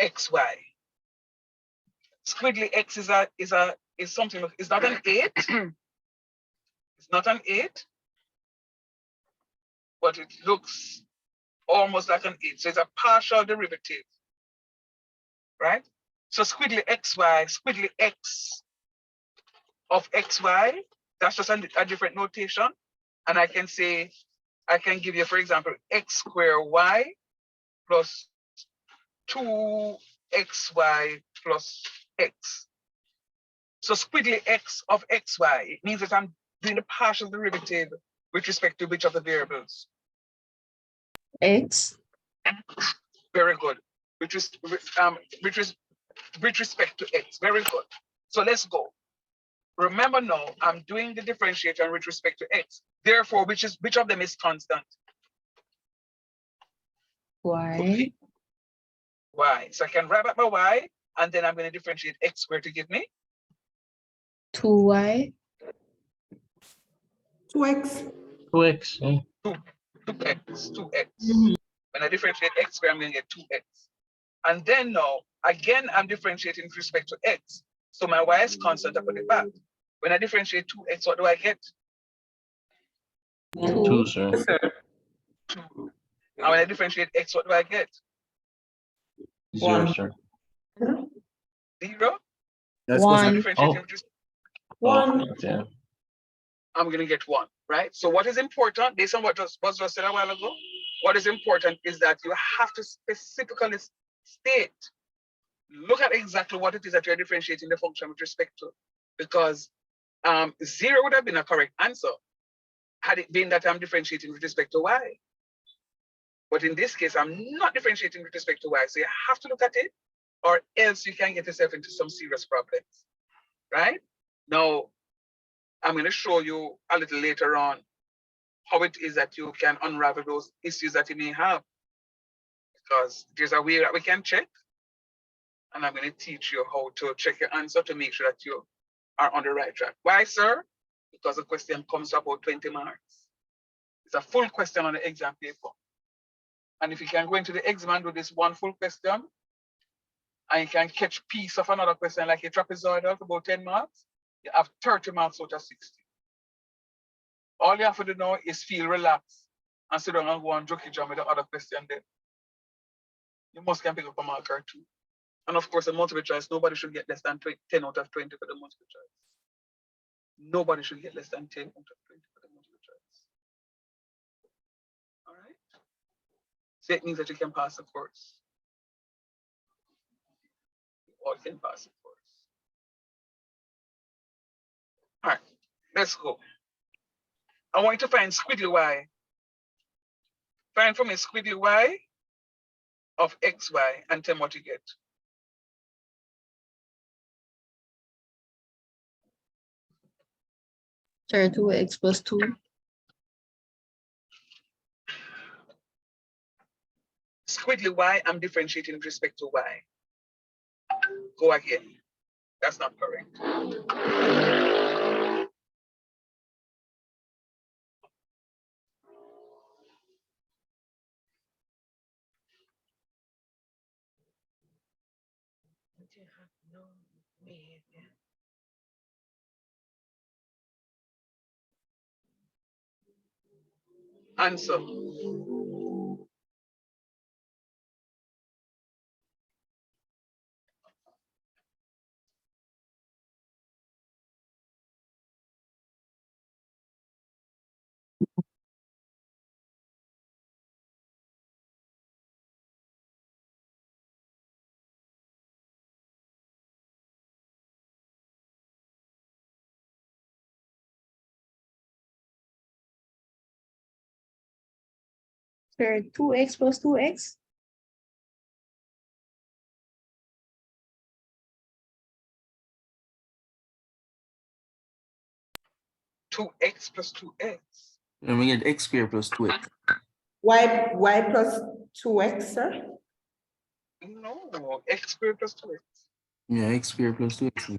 XY. Squiggly X is something, it's not an 8. It's not an 8, but it looks almost like an 8. So it's a partial derivative, right? So squiggly XY, squiggly X of XY, that's just a different notation. And I can say, I can give you, for example, X squared Y plus 2XY plus X. So squiggly X of XY, it means that I'm doing the partial derivative with respect to which of the variables? X. Very good. With respect to X, very good. So let's go. Remember now, I'm doing the differentiation with respect to X. Therefore, which of them is constant? Y. Y. So I can write back my Y, and then I'm going to differentiate X squared to give me 2y. 2x. 2x. Yeah. 2x. When I differentiate X squared, I'm going to get 2x. And then now, again, I'm differentiating with respect to X. So my Y is constant, I put it back. When I differentiate 2x, what do I get? 2, sir. 2. And when I differentiate X, what do I get? 0, 1. sir. 0. That's One. supposed Differentiating Oh. with respect, One. Yeah. I'm going to get 1, right? So what is important, based on what was just said a while ago, what is important is that you have to specifically state, look at exactly what it is that you're differentiating the function with respect to, because 0 would have been a correct answer had it been that I'm differentiating with respect to Y. But in this case, I'm not differentiating with respect to Y. So you have to look at it, or else you can get yourself into some serious problems, right? Now, I'm going to show you a little later on how it is that you can unravel those issues that you may have, because there's a way that we can check, and I'm going to teach you how to check your answer to make sure that you are on the right track. Why, sir? Because the question comes to about 20 marks. It's a full question on the exam paper. And if you can go into the exam and do this one full question, and you can catch piece of another question like a trapezoidal for about 10 marks, you have 30 marks out of 60. All you have to do now is feel relaxed and sit down and go and joke each other with the other question there. You must can pick up a mark or two. And of course, the multiple choice, nobody should get less than 10 out of 20 for the multiple choice. Nobody should get less than 10 out of 20 for the multiple choice. All right? So it means that you can pass the course. You all can pass the course. All right, let's go. I want you to find squiggly y. Find for me squiggly y of xy and tell me what you get. Sir, 2x plus 2. Squiggly y, I'm differentiating with respect to y. Go again. That's not correct. Answer. Sir, 2x plus 2x. 2x plus 2x. Then we get x squared plus 2x. Y plus 2x, sir? No, x squared plus 2x. Yeah, x squared plus 2x.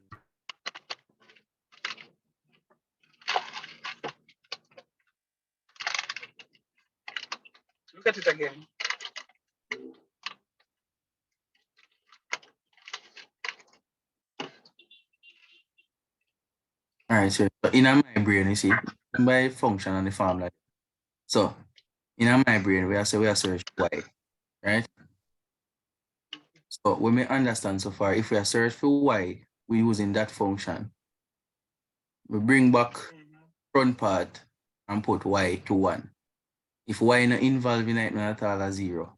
Look at it again. All right, so in my brain, you see, by function and the formula. So in my brain, we are search y, right? So we may understand so far, if we are search for y, we're using that function. We bring back front part and put y to 1. If y not involved in it, not at all a 0.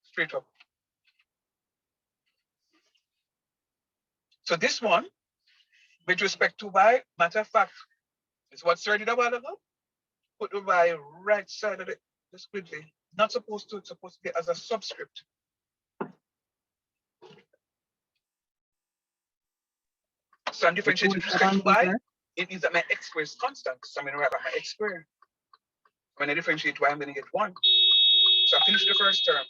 Straight up. So this one, with respect to y, matter of fact, is what Sir did a while ago. Put the y right side of the squiggly. Not supposed to, it's supposed to be as a subscript. So I'm differentiating with respect to y. It means that my x squared is constant. So I'm going to write back my x squared. When I differentiate y, I'm going to get 1. So I finished the first term.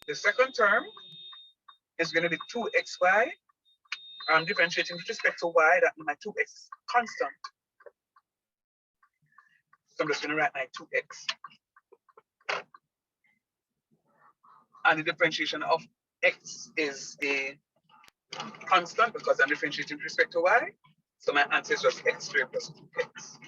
The second term is going to be 2xy. I'm differentiating with respect to y, that my 2x is constant. So I'm just going to write my 2x. And the differentiation of x is a constant because I'm differentiating with respect to y. So my answer is just x squared plus 2x.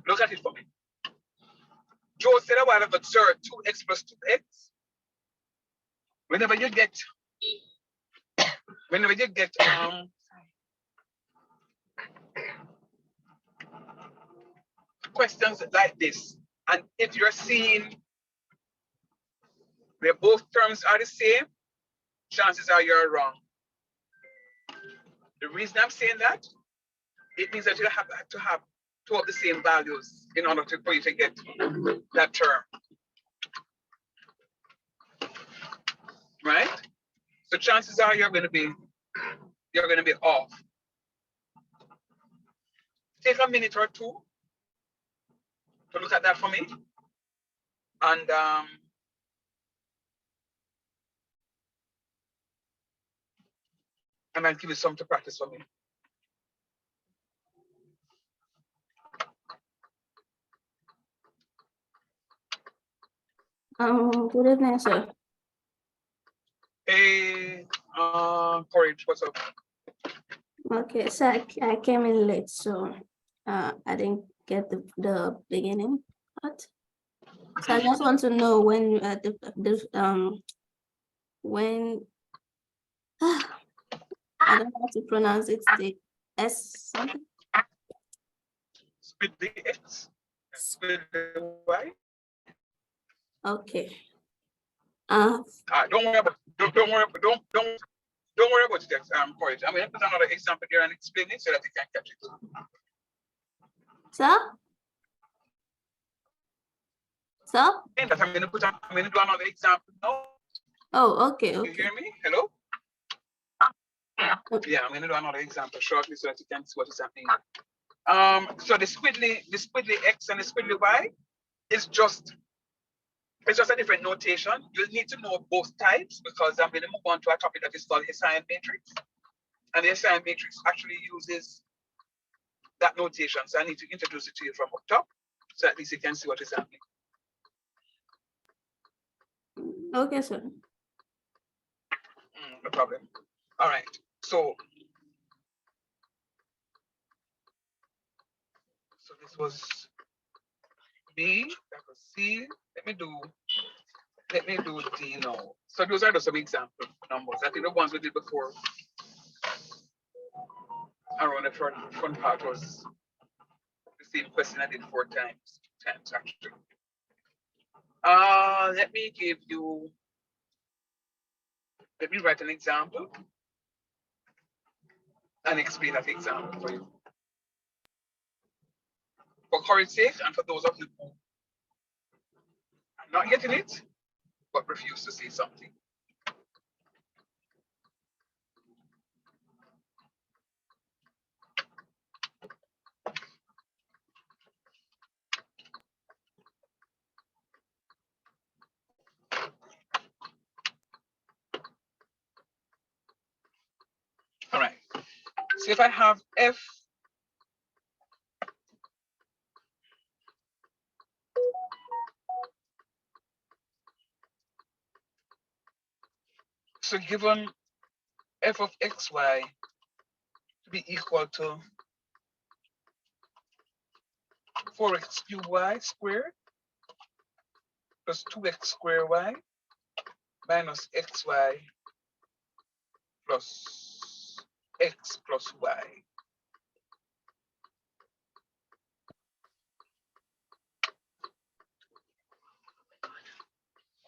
Look at it for me. Joe said a while ago, sir, 2x plus 2x. Whenever you get questions like this, and if you're seeing where both terms are the same, chances are you're wrong. The reason I'm saying that, it means that you have to have two of the same values in order for you to get that term. Right? So chances are you're going to be off. Take a minute or two to look at that for me, and I'll give you some to practice for me. Good evening, sir. Hey, Courage, what's up? Okay, so I came in late, so I didn't get the beginning part. So I just want to know when when I don't know how to pronounce it, the S something. Split the X, split the Y. Okay. Don't worry about don't worry about it, Courage. I'm gonna put another example here and explain it so that you can catch it. Sir? Sir? I'm gonna do another example now. Oh, okay, You okay. hear me? Hello? Yeah, I'm gonna do another example shortly so that you can see what is happening. So the squiggly X and the squiggly Y is just a different notation. You'll need to know both types because I'm going to move on to a topic that is called Hessian matrix. And the Hessian matrix actually uses that notation. So I need to introduce it to you from up top so at least you can see what is happening. Okay, sir. No problem. All right. So this was B, that was C. Let me do D now. So those are just some example numbers. I think the ones we did before around the front part was the same question I did 4 times actually. Let me write an example and explain that example for you. For courage sake and for those of you who are not getting it, but refuse to say something. All right. So if I have F so given F of XY to be equal to 4x cubed Y squared plus 2x squared Y minus XY plus X plus Y.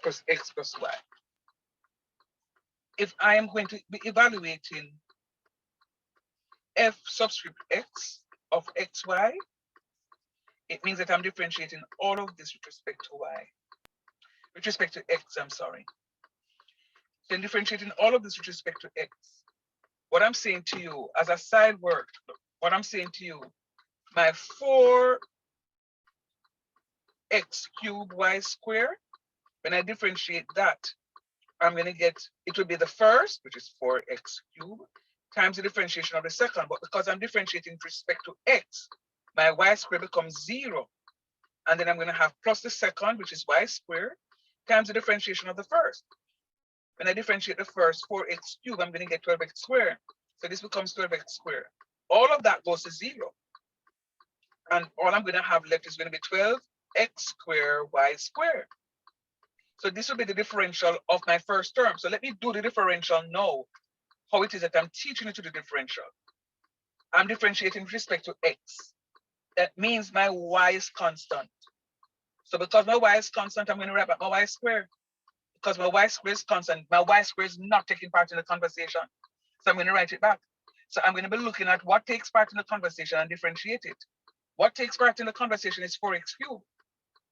Plus X plus Y. If I am going to be evaluating F subscript X of XY, it means that I'm differentiating all of this with respect to Y. With respect to X, I'm sorry. So in differentiating all of this with respect to X, what I'm saying to you as a side work, what I'm saying to you, my 4x cubed Y squared, when I differentiate that, I'm going to get, it will be the first, which is 4x cubed, times the differentiation of the second. But because I'm differentiating with respect to X, my Y squared becomes 0. And then I'm going to have plus the second, which is Y squared, times the differentiation of the first. When I differentiate the first, 4x cubed, I'm going to get 12x squared. So this becomes 12x squared. All of that goes to 0. And all I'm going to have left is going to be 12x squared Y squared. So this will be the differential of my first term. So let me do the differential now, how it is that I'm teaching you to do differential. I'm differentiating with respect to X. That means my Y is constant. So because my Y is constant, I'm going to write back my Y squared. Because my Y squared is constant, my Y squared is not taking part in the conversation. So I'm going to write it back. So I'm going to be looking at what takes part in the conversation and differentiate it. What takes part in the conversation is 4x cubed.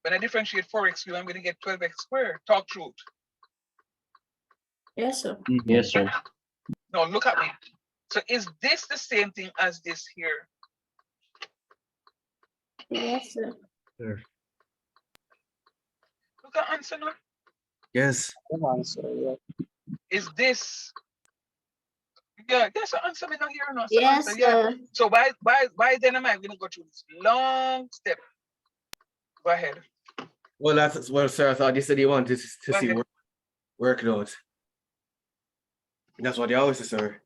When I differentiate 4x cubed, I'm going to get 12x squared. Talk truth. Yes, sir. Yes, sir. Now look at me. So is this the same thing as this here? Yes, sir. Sir. Look at answer now. Yes. Good answer, yeah. Is this? Yeah, that's the answer. Me not hear no. So Yes, answer, yeah. sir. So why then am I going to go through this long step? Go ahead. Well, sir, I thought you said you wanted to Go see ahead. work it out. That's what they always say, sir.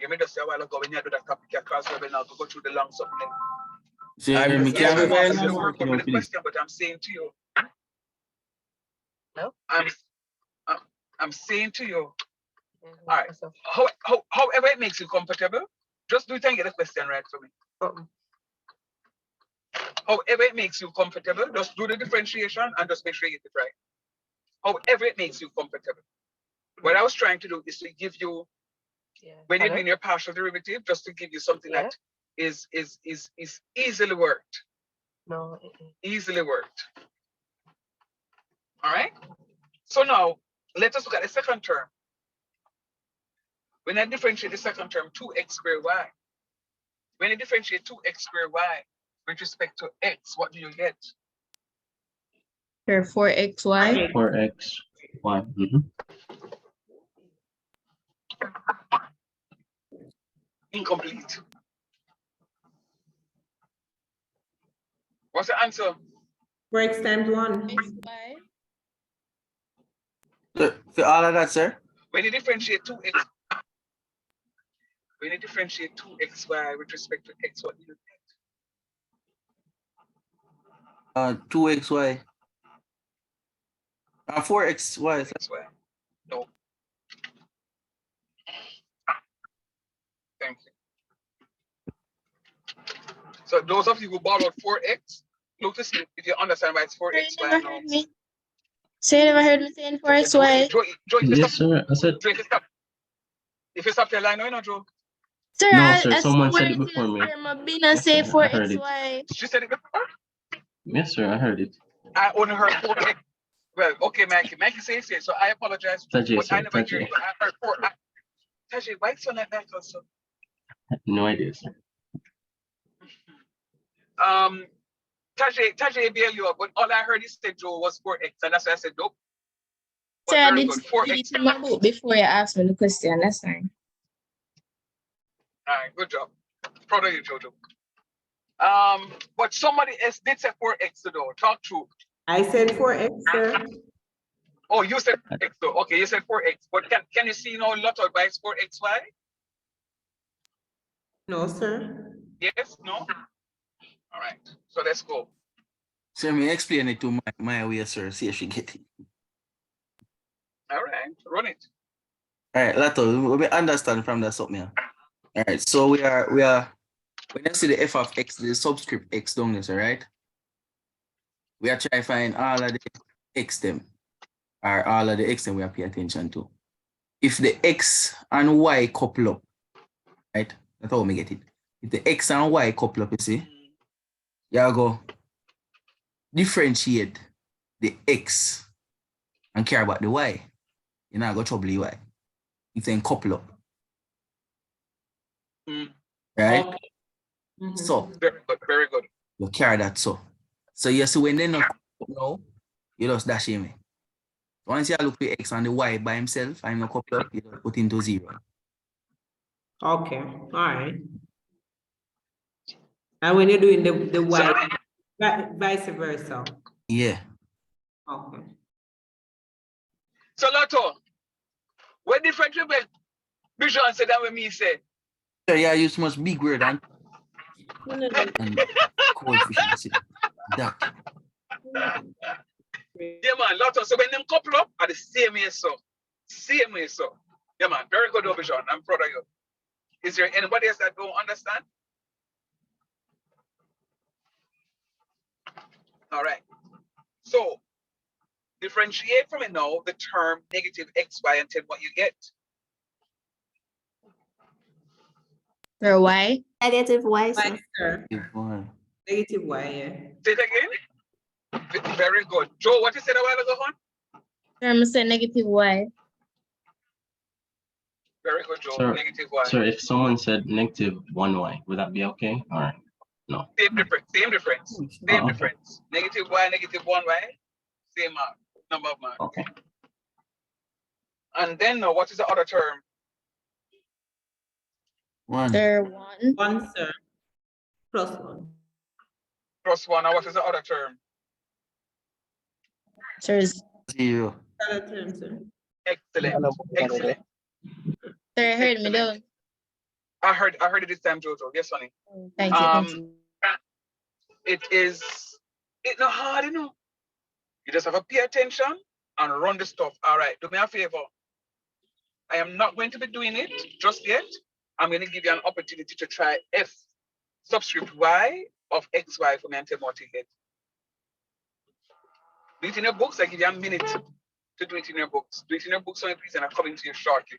You may just say a while ago when you do that copycat class, we now to go through the long something. So I'm me just- can't Yes, you want find me to no work working on out the for this. question, but I'm saying to you, No? I'm saying to you, all right. However it makes you comfortable, just do it and get the question right for me. However it makes you comfortable, just do the differentiation and just make sure you get it right. However it makes you comfortable. What I was trying to do is to give you, when you're doing your partial derivative, just to give you something that is easily worked. No. Easily worked. All right. So now let us look at the second term. When I differentiate the second term, 2x squared y. When I differentiate 2x squared y with respect to x, what do you get? Sure, 4xy. 4x, 1. Mhm. Incomplete. What's the answer? 4x times 1. xy. For all of that, sir. When you differentiate 2x, when you differentiate 2xy with respect to x, what do you get? 2xy. 4xy. XY. No. Thank you. So those of you who borrowed 4x, look to see if you understand why it's 4xy now. So you never heard me saying 4xy? Joe, if you Yes, stop, sir. I said, Joe, if you stop your line, no, you know, Joe. Sir, no, I sir. see Someone where said it it before is, me. sir. I've been and Yes, say sir. I heard it. 4xy. She said it before. Yes, sir. I heard it. I only heard 4x. Well, okay, Mikey. Mikey says it, so I apologize. Tajay, But I sir. never hear Tajay. you. I heard 4. Tajay, why it's on that back also? No idea, sir. Tajay bail you up, but all I heard he said, Joe, was 4x, and that's why I said nope. But Sir, I very did good. read 4x. it in my book before you asked me the question. That's fine. All right, good job. Proud of you, Jojo. But somebody else did say 4x though. Talk true. I said 4x, sir. Oh, you said 4x though. Okay, you said 4x. But can you see now lot of bites 4xy? No, sir. Yes? No? All right. So let's go. So me explain it to my way, sir. See if she get it. All right, run it. All right, Lato, we understand from that something. All right, so we are when you see the f of x, the subscript x down there, right? We are trying to find all of the x them, or all of the x them we are paying attention to. If the x and y couple up, right? That's how we get it. If the x and y couple up, you see, you go differentiate the x and care about the y. You're not going to trouble the y. If they couple up. Right? Okay. So Very good, very good. you carry that so. So you see when they not no, you just dash him. Once you look for x and the y by himself, I'm not couple up, you just put into 0. Okay. All right. And when you're doing the y, vice versa. Yeah. Okay. So Lotto, what different you make? Bishop said that when me said. So yeah, use much big word and coefficient. That. Yeah, man, Lotto. So when them couple up are the same way so. Same way so. Yeah, man, very good, Bishop. I'm proud of you. Is there anybody else that don't understand? All right. So differentiate from it now the term negative xy and tell what you get. Sir, y? Negative y, sir. Y, sir. If, Negative y, yeah. Say it again. Very good. Joe, what you said a while ago, hon? Sir, I'm saying negative y. Very good, Joe. Sir, Negative y. Sir, if someone said negative 1y, would that be okay? All right. No. Same difference. Same difference. Same Oh, okay. difference. Negative y, negative 1y. Same number of marks. Okay. And then what is the other term? 1. Sir, 1. 1, sir. +1. Plus 1. And what is the other term? Sir, 0. Other term, sir. Excellent. Excellent. sir, heard me Excellent. down. I heard it this time, Jojo. Yes, honey. Thank you. Thank you. It's not hard, you know. You just have to pay attention and run the stuff. All right, do me a favor. I am not going to be doing it just yet. I'm going to give you an opportunity to try F subscript Y of XY for me and tell me what you get. Do it in your books. I give you a minute to do it in your books. Do it in your books, only please, and I'm coming to you shortly.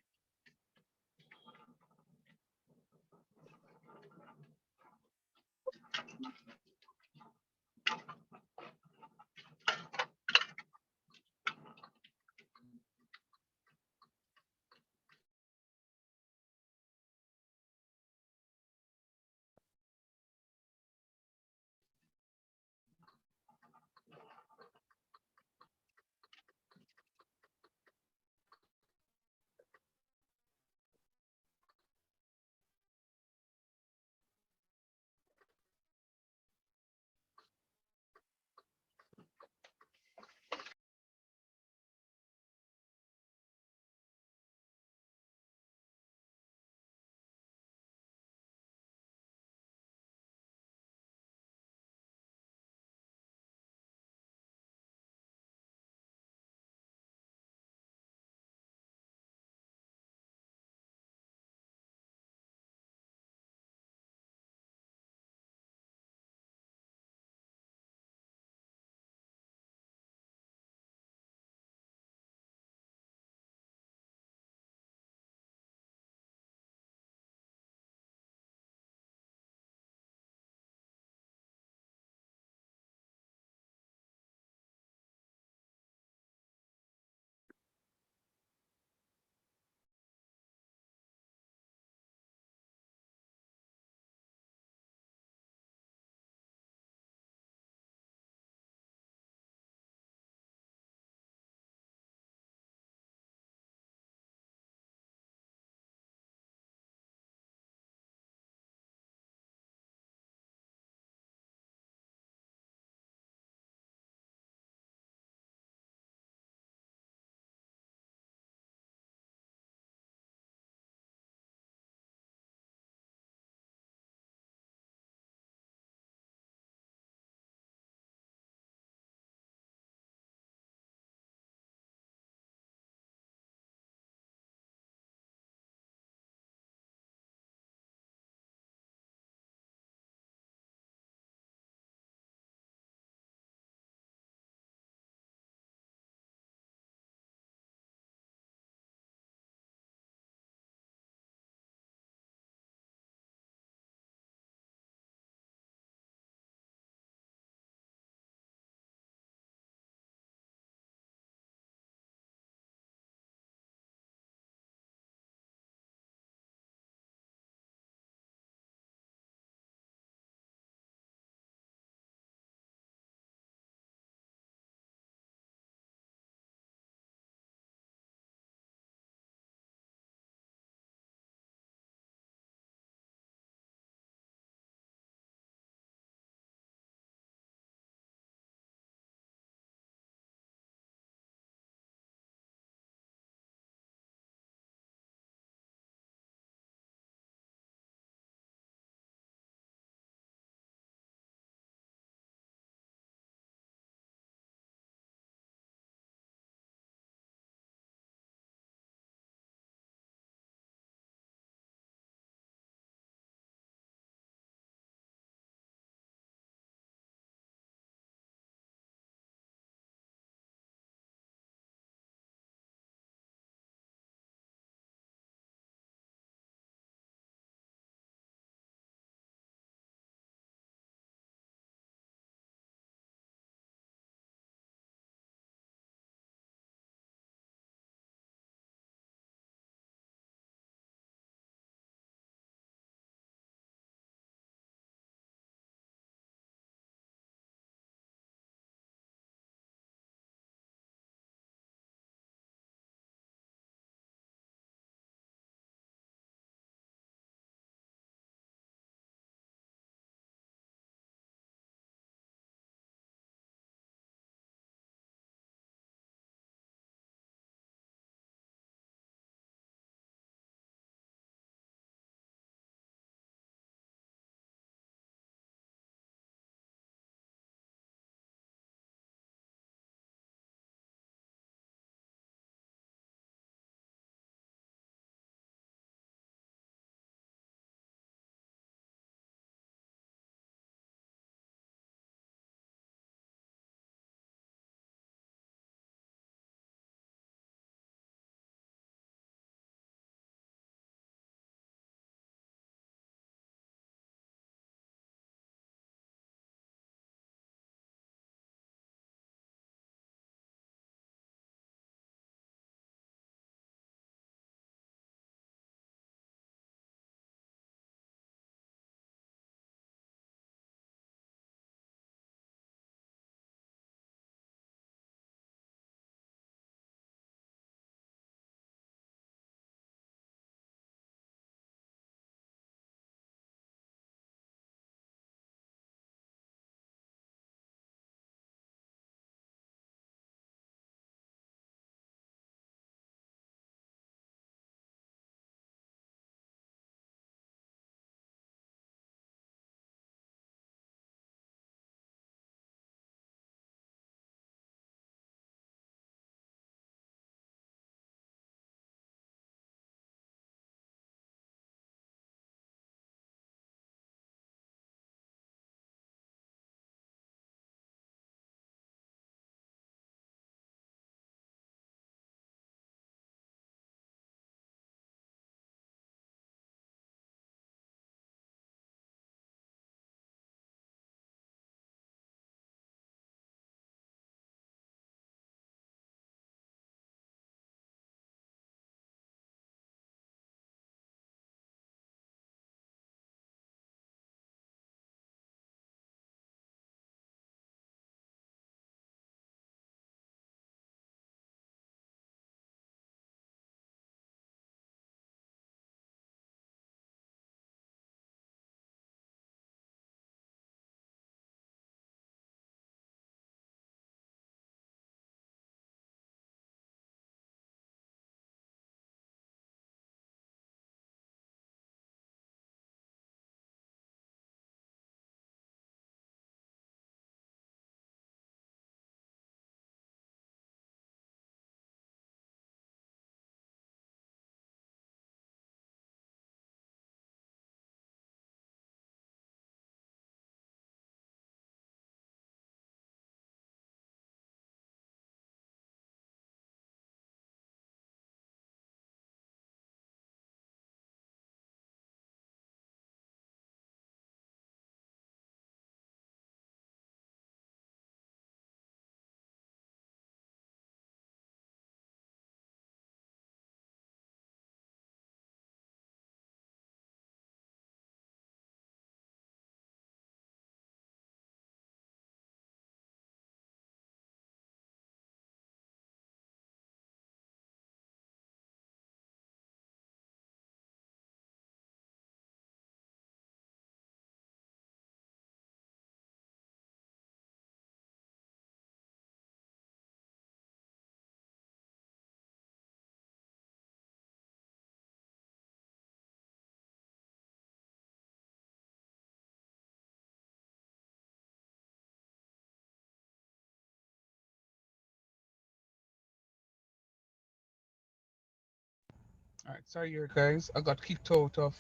All right, sorry here, guys. I got kicked out of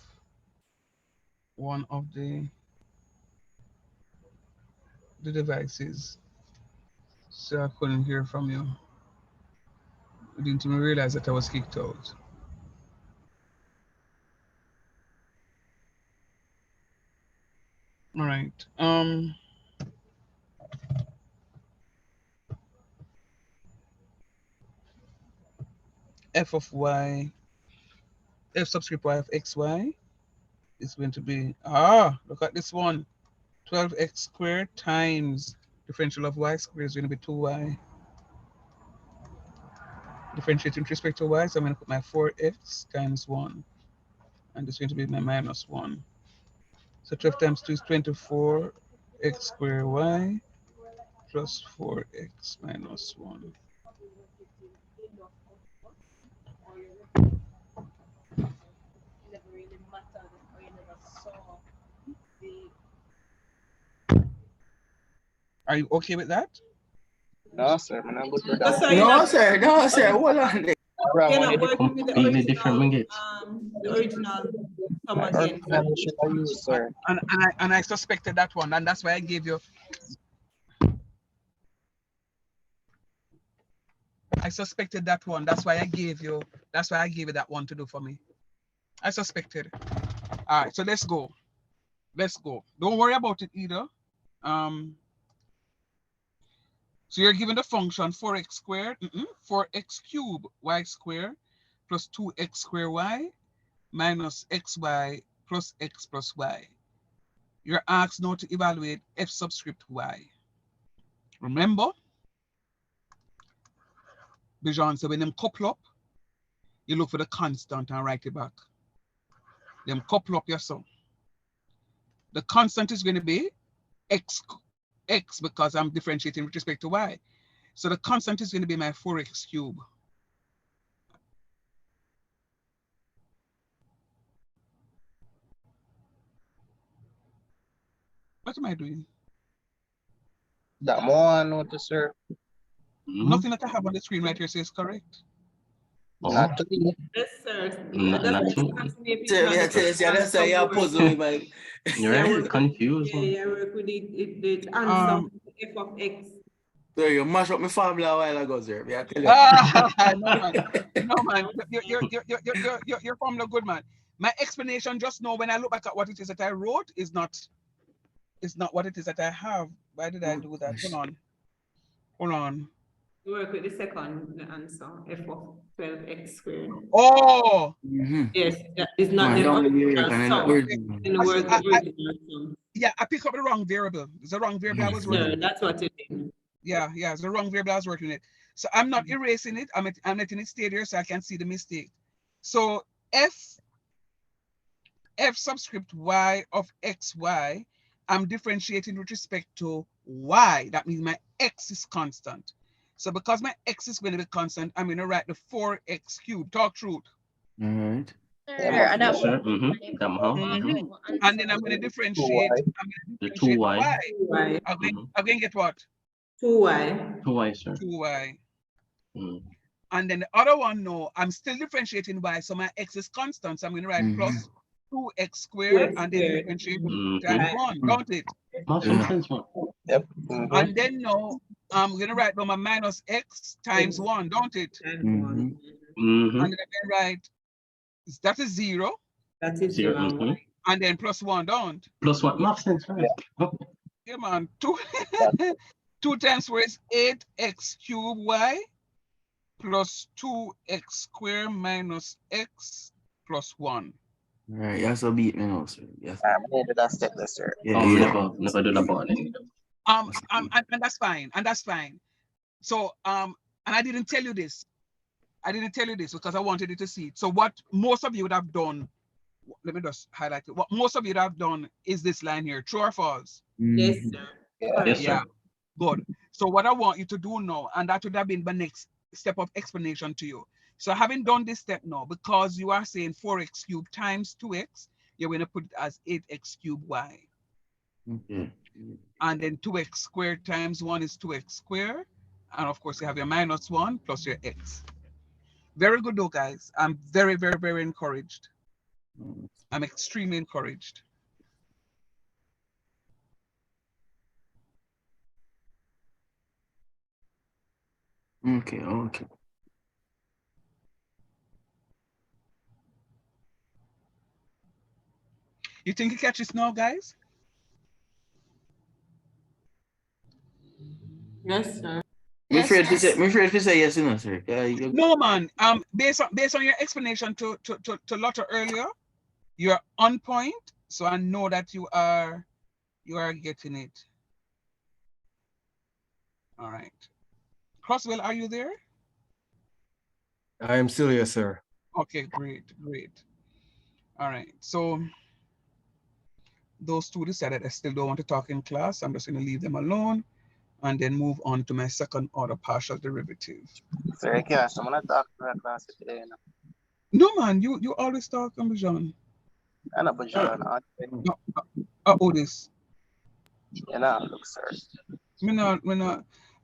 one of the devices, so I couldn't hear from you. I didn't even realize that I was kicked out. All right. F of y, f subscript y of xy is going to be, look at this one. 12x squared times differential of y squared is going to be 2y. Differentiating with respect to y, so I'm going to put my 4x times 1. And this is going to be my minus 1. So 12 times 2 is 24x squared y plus 4x minus 1. Are you okay with that? No, sir, man, I'm good with Oh, that. so you're No, not, sir. No, sir. Hold on. you're not Completely working with completely different maggots. the original sum Or again. how should I use, sir? And I suspected that one, and that's why I gave you. I suspected that one. That's why I gave you. That's why I gave you that one to do for me. I suspected. All right, so let's go. Let's go. Don't worry about it either. So you're given the function 4x squared, 4x cubed y squared plus 2x squared y minus xy plus x plus y. You're asked now to evaluate f subscript y. Remember, Bijan said when them couple up, you look for the constant and write it back. Them couple up your sum. The constant is going to be x because I'm differentiating with respect to y. So the constant is going to be my 4x cubed. What am I doing? That more notice, sir. Nothing that I have on the screen right here says correct. Not to me. Yes, sir. Not That's to- That's why you're puzzled with my. You're right, confused. Yeah, work with the answer f of x. So you mash up my formula a while ago, sir. Yeah, tell you. No, man. Your formula good, man. My explanation just now, when I look back at what it is that I wrote, is not what it is that I have. Why did I do that? Hold on. You work with the second answer, f of 12x squared. Oh! Yes, that is not the original. In the word, the original sum. Yeah, I picked up the wrong variable. It's the wrong variable I was working with. That's what it is. Yeah, it's the wrong variable I was working with. So I'm not erasing it. I'm letting it stay there so I can see the mistake. So f subscript y of xy, I'm differentiating with respect to y. That means my x is constant. So because my x is going to be constant, I'm going to write the 4x cubed. Talk truth. All right. And then I'm going to differentiate. The 2y. I'm going to get what? 2y. 2y, sir. 2y. And then the other one, no, I'm still differentiating y, so my x is constant. So I'm going to write plus 2x squared and then differentiate times 1, don't it? Yep. And then no, I'm going to write down my minus x times 1, don't it? And then I can write, that is 0. That is 0. And then plus 1, don't? Plus what? Math sense, right? Yeah, man. 2 times 4 is 8x cubed y plus 2x squared minus x plus 1. Right, you have to beat me now, sir. Yes. I'm going to that step, sir. Yeah, never do the bottom. And that's fine. And that's fine. So and I didn't tell you this. I didn't tell you this because I wanted you to see it. So what most of you would have done, let me just highlight it. What most of you would have done is this line here, true or false? Yes, sir. Yes, sir. Yeah, good. So what I want you to do now, and that would have been the next step of explanation to you. So having done this step now, because you are saying 4x cubed times 2x, you're going to put it as 8x cubed y. Okay. And then 2x squared times 1 is 2x squared. And of course, you have your minus 1 plus your x. Very good though, guys. I'm very, very, very encouraged. I'm extremely encouraged. Okay, okay. You think you catch this now, guys? Yes, sir. Me Yes, afraid to say, yes. me afraid to say yes, you know, sir. Yeah, you, No, man. Based on your explanation to Lotta earlier, you're on point. So I know that you are getting it. All right. Crosswell, are you there? I am still here, sir. Okay, great, great. All right. So those two decided I still don't want to talk in class. I'm just going to leave them alone and then move on to my second order partial derivative. Sir, yes, I'm gonna talk to that class today. You know. No, man, you always talk, John. I know, but John, Otis. you know, look, sir. Me not.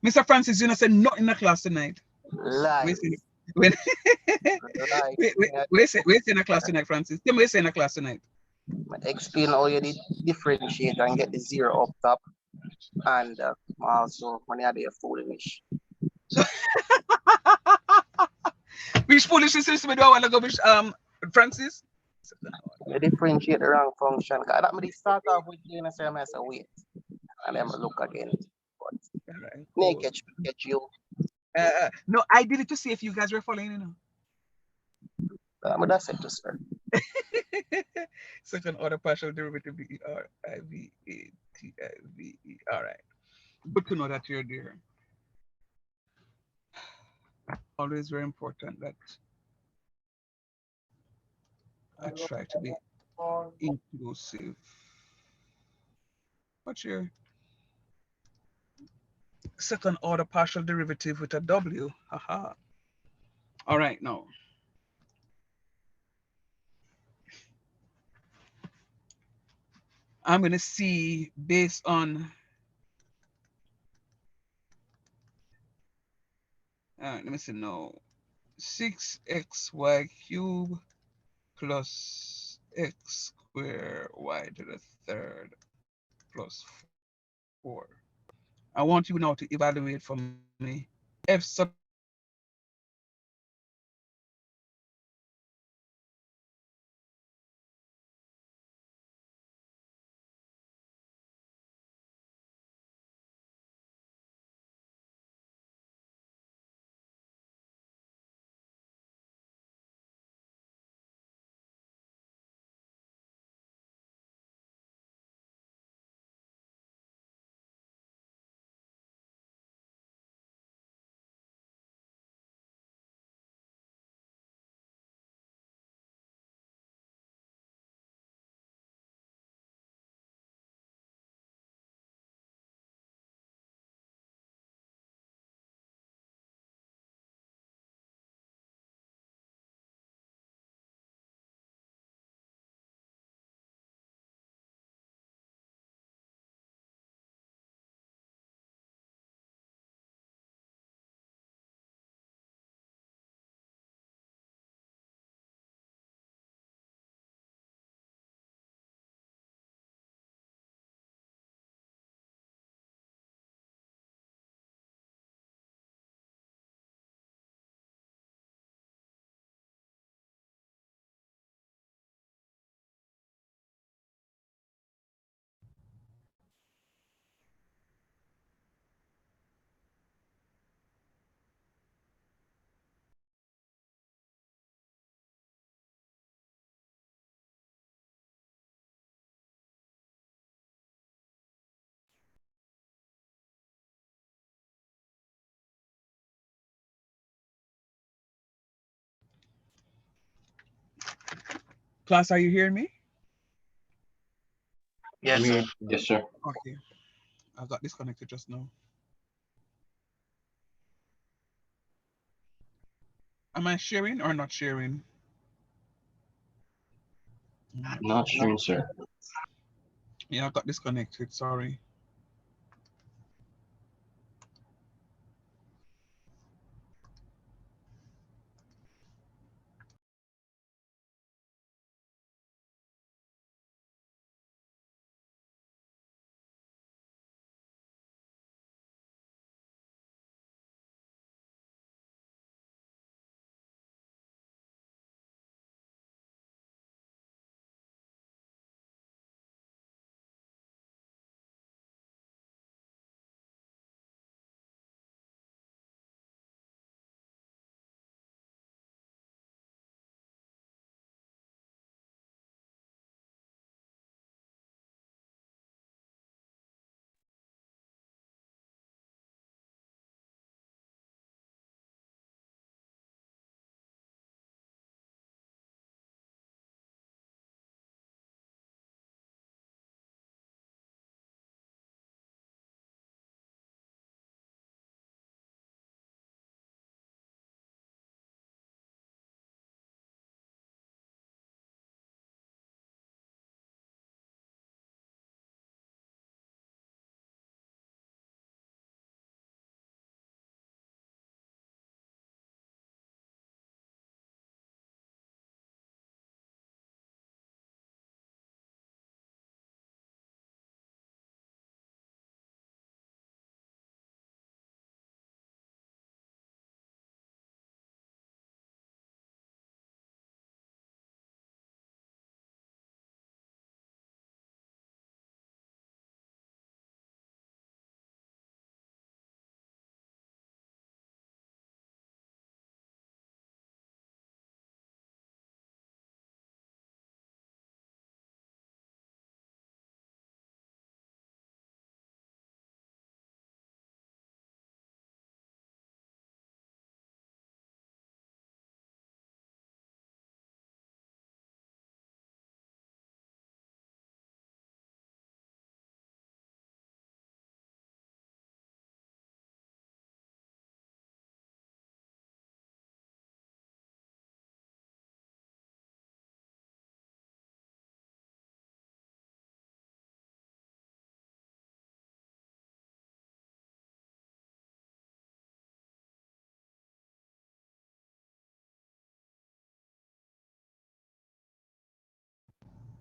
Mr. Francis, you know, said not in the class tonight. Lies. When, Lies. wait in the class tonight, Francis. Tell me wait in the class tonight. Explain how you did differentiate and get the zero up top, and also when you had your foolish. Which foolishness is me do I want to go with Francis? You differentiate the wrong function. Cause that me start off with you and say, I say wait, and then I look again. But Right, me cool. catch you. No, I did it to see if you guys were following, you know. But that's it, sir. Second order partial derivative B-E-R-I-V-A-T-I-V-E. All right. Good to know that you're there. Always very important that I try to be inclusive. What's your second order partial derivative with a W? Haha. All right, now. I'm going to see based on, let me see, no, 6xy cubed plus x squared y to the third plus 4. I want you now to evaluate for me f sub class. Are you hearing me? Yes, sir. Yes, sir. Okay, I got disconnected just now. Am I sharing or not sharing? Not sure, sir. Yeah, I got disconnected. Sorry.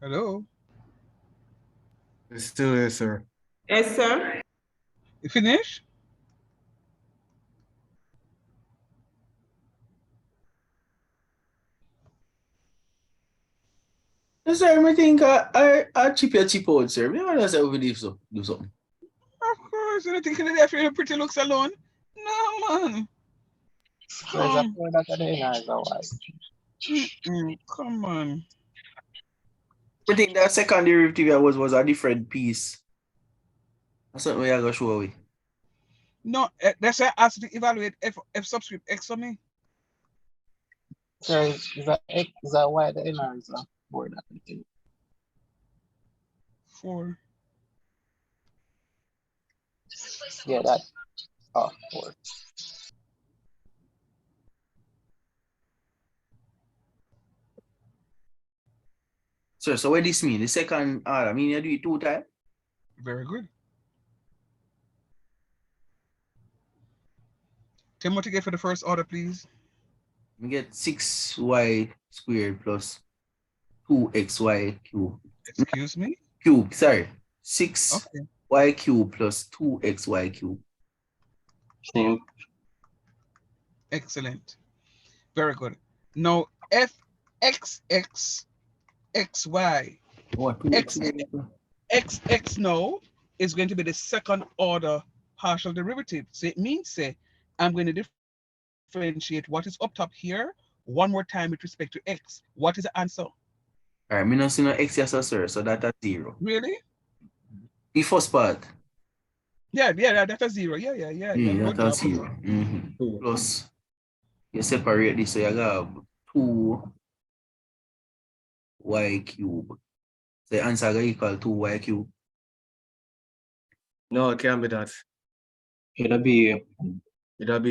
Hello? It's still here, sir. Yes, sir. You finish? Sir, I think I chip out, sir. Me wanna say we do something. Of course, you're thinking that after your pretty looks alone. No, man. So is that for that today or is that why? Come on. I think that second derivative was a different piece. That's something we are gonna show away. No, that's why I asked you to evaluate F subscript X for me. So is that X, is that Y the N or is that for that thing? 4. Yeah, that. Oh, 4. Sir, so what this mean? The second order, I mean you do it 2 times? Very good. Tell me what you get for the first order, please. We get 6y squared plus 2xy cubed. Excuse me? Cube, sorry. 6y Okay. cubed plus 2xy cubed. Same. Excellent. Very good. Now fxx xy What, x 2x? xx now is going to be the second order partial derivative. So it means say I'm going to differentiate what is up top here one more time with respect to x. What is the answer? All right, me not see no x yes, sir, so that's 0. Really? The first part. Yeah, that's a 0. Yeah. Good That's job. 0. Plus, you separate this, so you have 2y cubed. So the answer is equal to y cubed. No, it can't be that. It'll be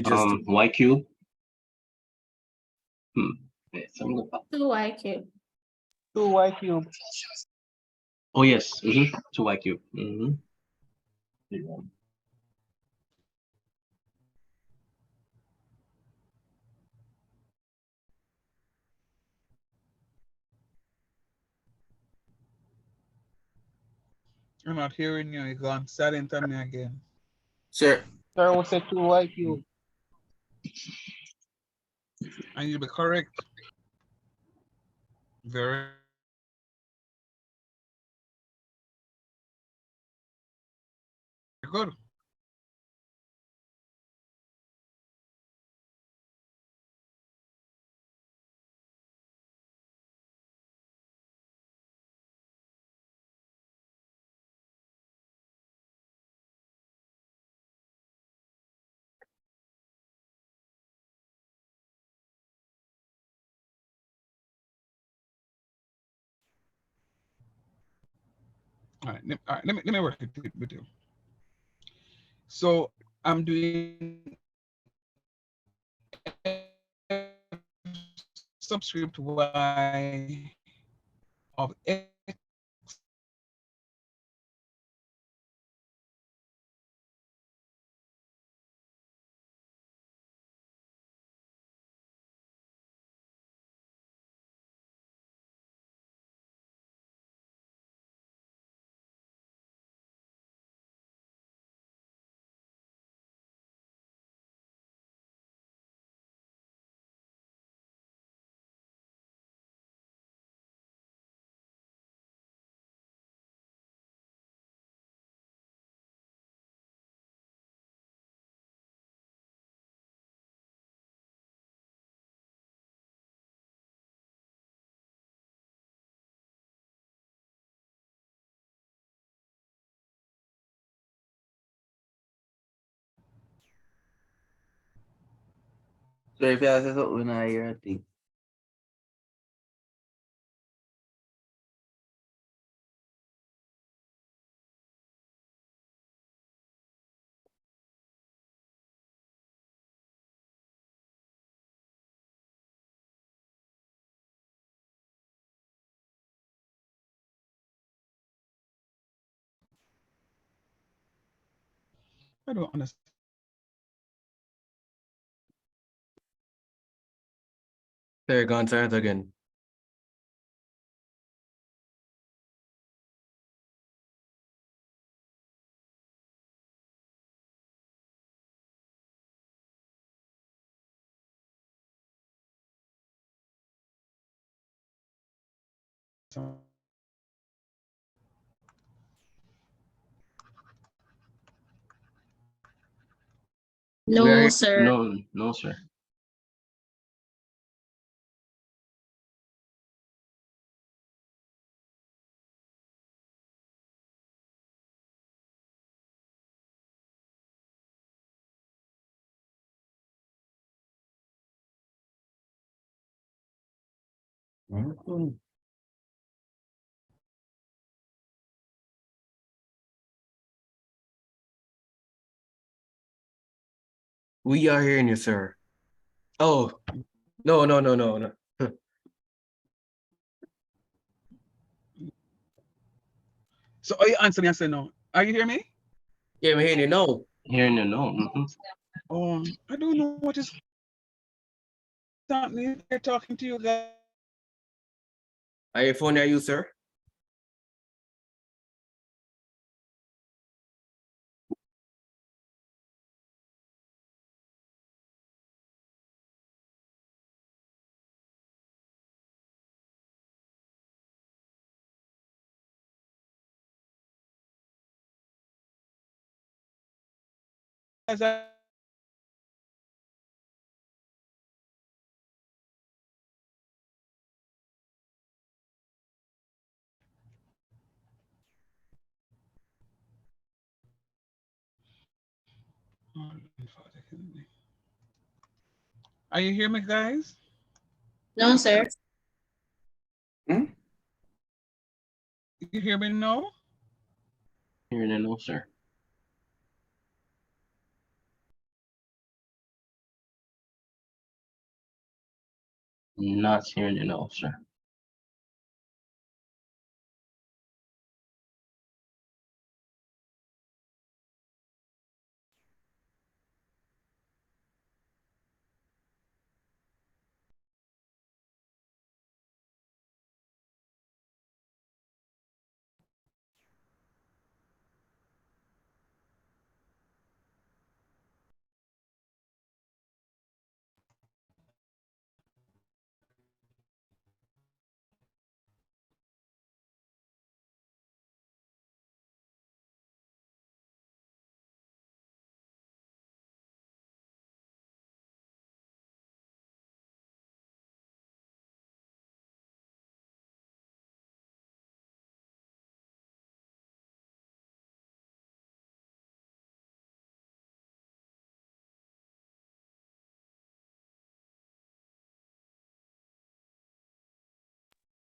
just y cube. Wait, so I'm gonna- 2y cube. 2y cube. Oh yes, 2y cube. I'm not hearing you. You're gone silent on me again. Sir. Sir, what's a 2y cube? I need to be correct. Very good. All right, let me work it with you. So I'm doing subscript y of x So if you have something I hear, I think. I don't understand. There, gone silent again. No, sir. No, sir. We are hearing you, sir. Oh, no. So are you answering? I say no. Are you hearing me? Yeah, we're hearing you now. Hearing you, no. Oh, I don't know what is happening. They're talking to you guys. Are your phone near you, sir? As I Are you hearing me, guys? No, sir. You hear me now? Hearing you, no, sir. Not hearing you, no, sir.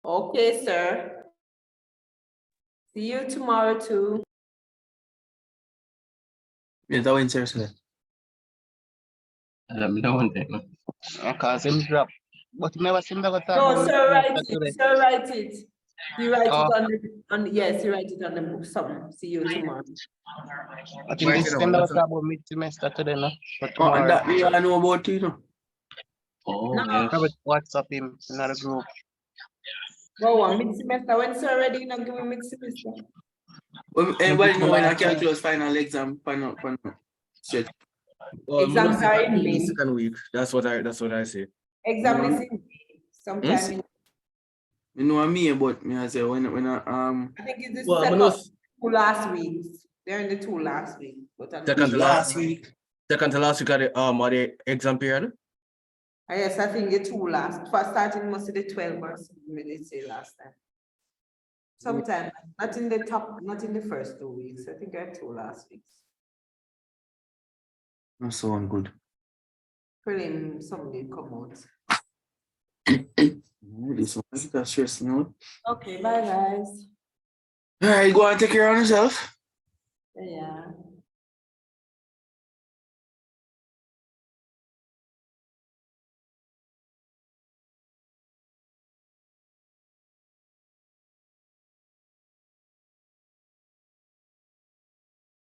Okay, sir. See you tomorrow too. Yeah, that went seriously. Let me know one thing. Because him drop. But he never seem to go talk No, about sir, write it today. it. Sir, write it. You write Oh. it yes, you write it on the book. Something. See you tomorrow. I think Right, this you know, can never what's talk about mid-semester today, no? But Oh, and tomorrow. that me I know about you know. Oh, No. yes. Probably WhatsApp him in another group. Go on, mid-semester. When sir ready, you know, give me mid-semester. Well, everybody know when I Last time. calculus final exam pan straight. Exams are in the May. second week. That's what I say. Exam Mhm. is in May. Sometime in, You know me, but me I say when I I think it's the Well, I'm second gonna two last weeks. They're in the two last week. But second to last last week. second to last week of the exam period. yes, I think the two last. First starting must be the 12 or something they say last time. Sometime, not in the top, not in the first 2 weeks. I think I had two last weeks. Not so good. Prelim, somebody come out. This one that's stressing out. Okay, bye guys. All right, go and take care of yourself. Yeah.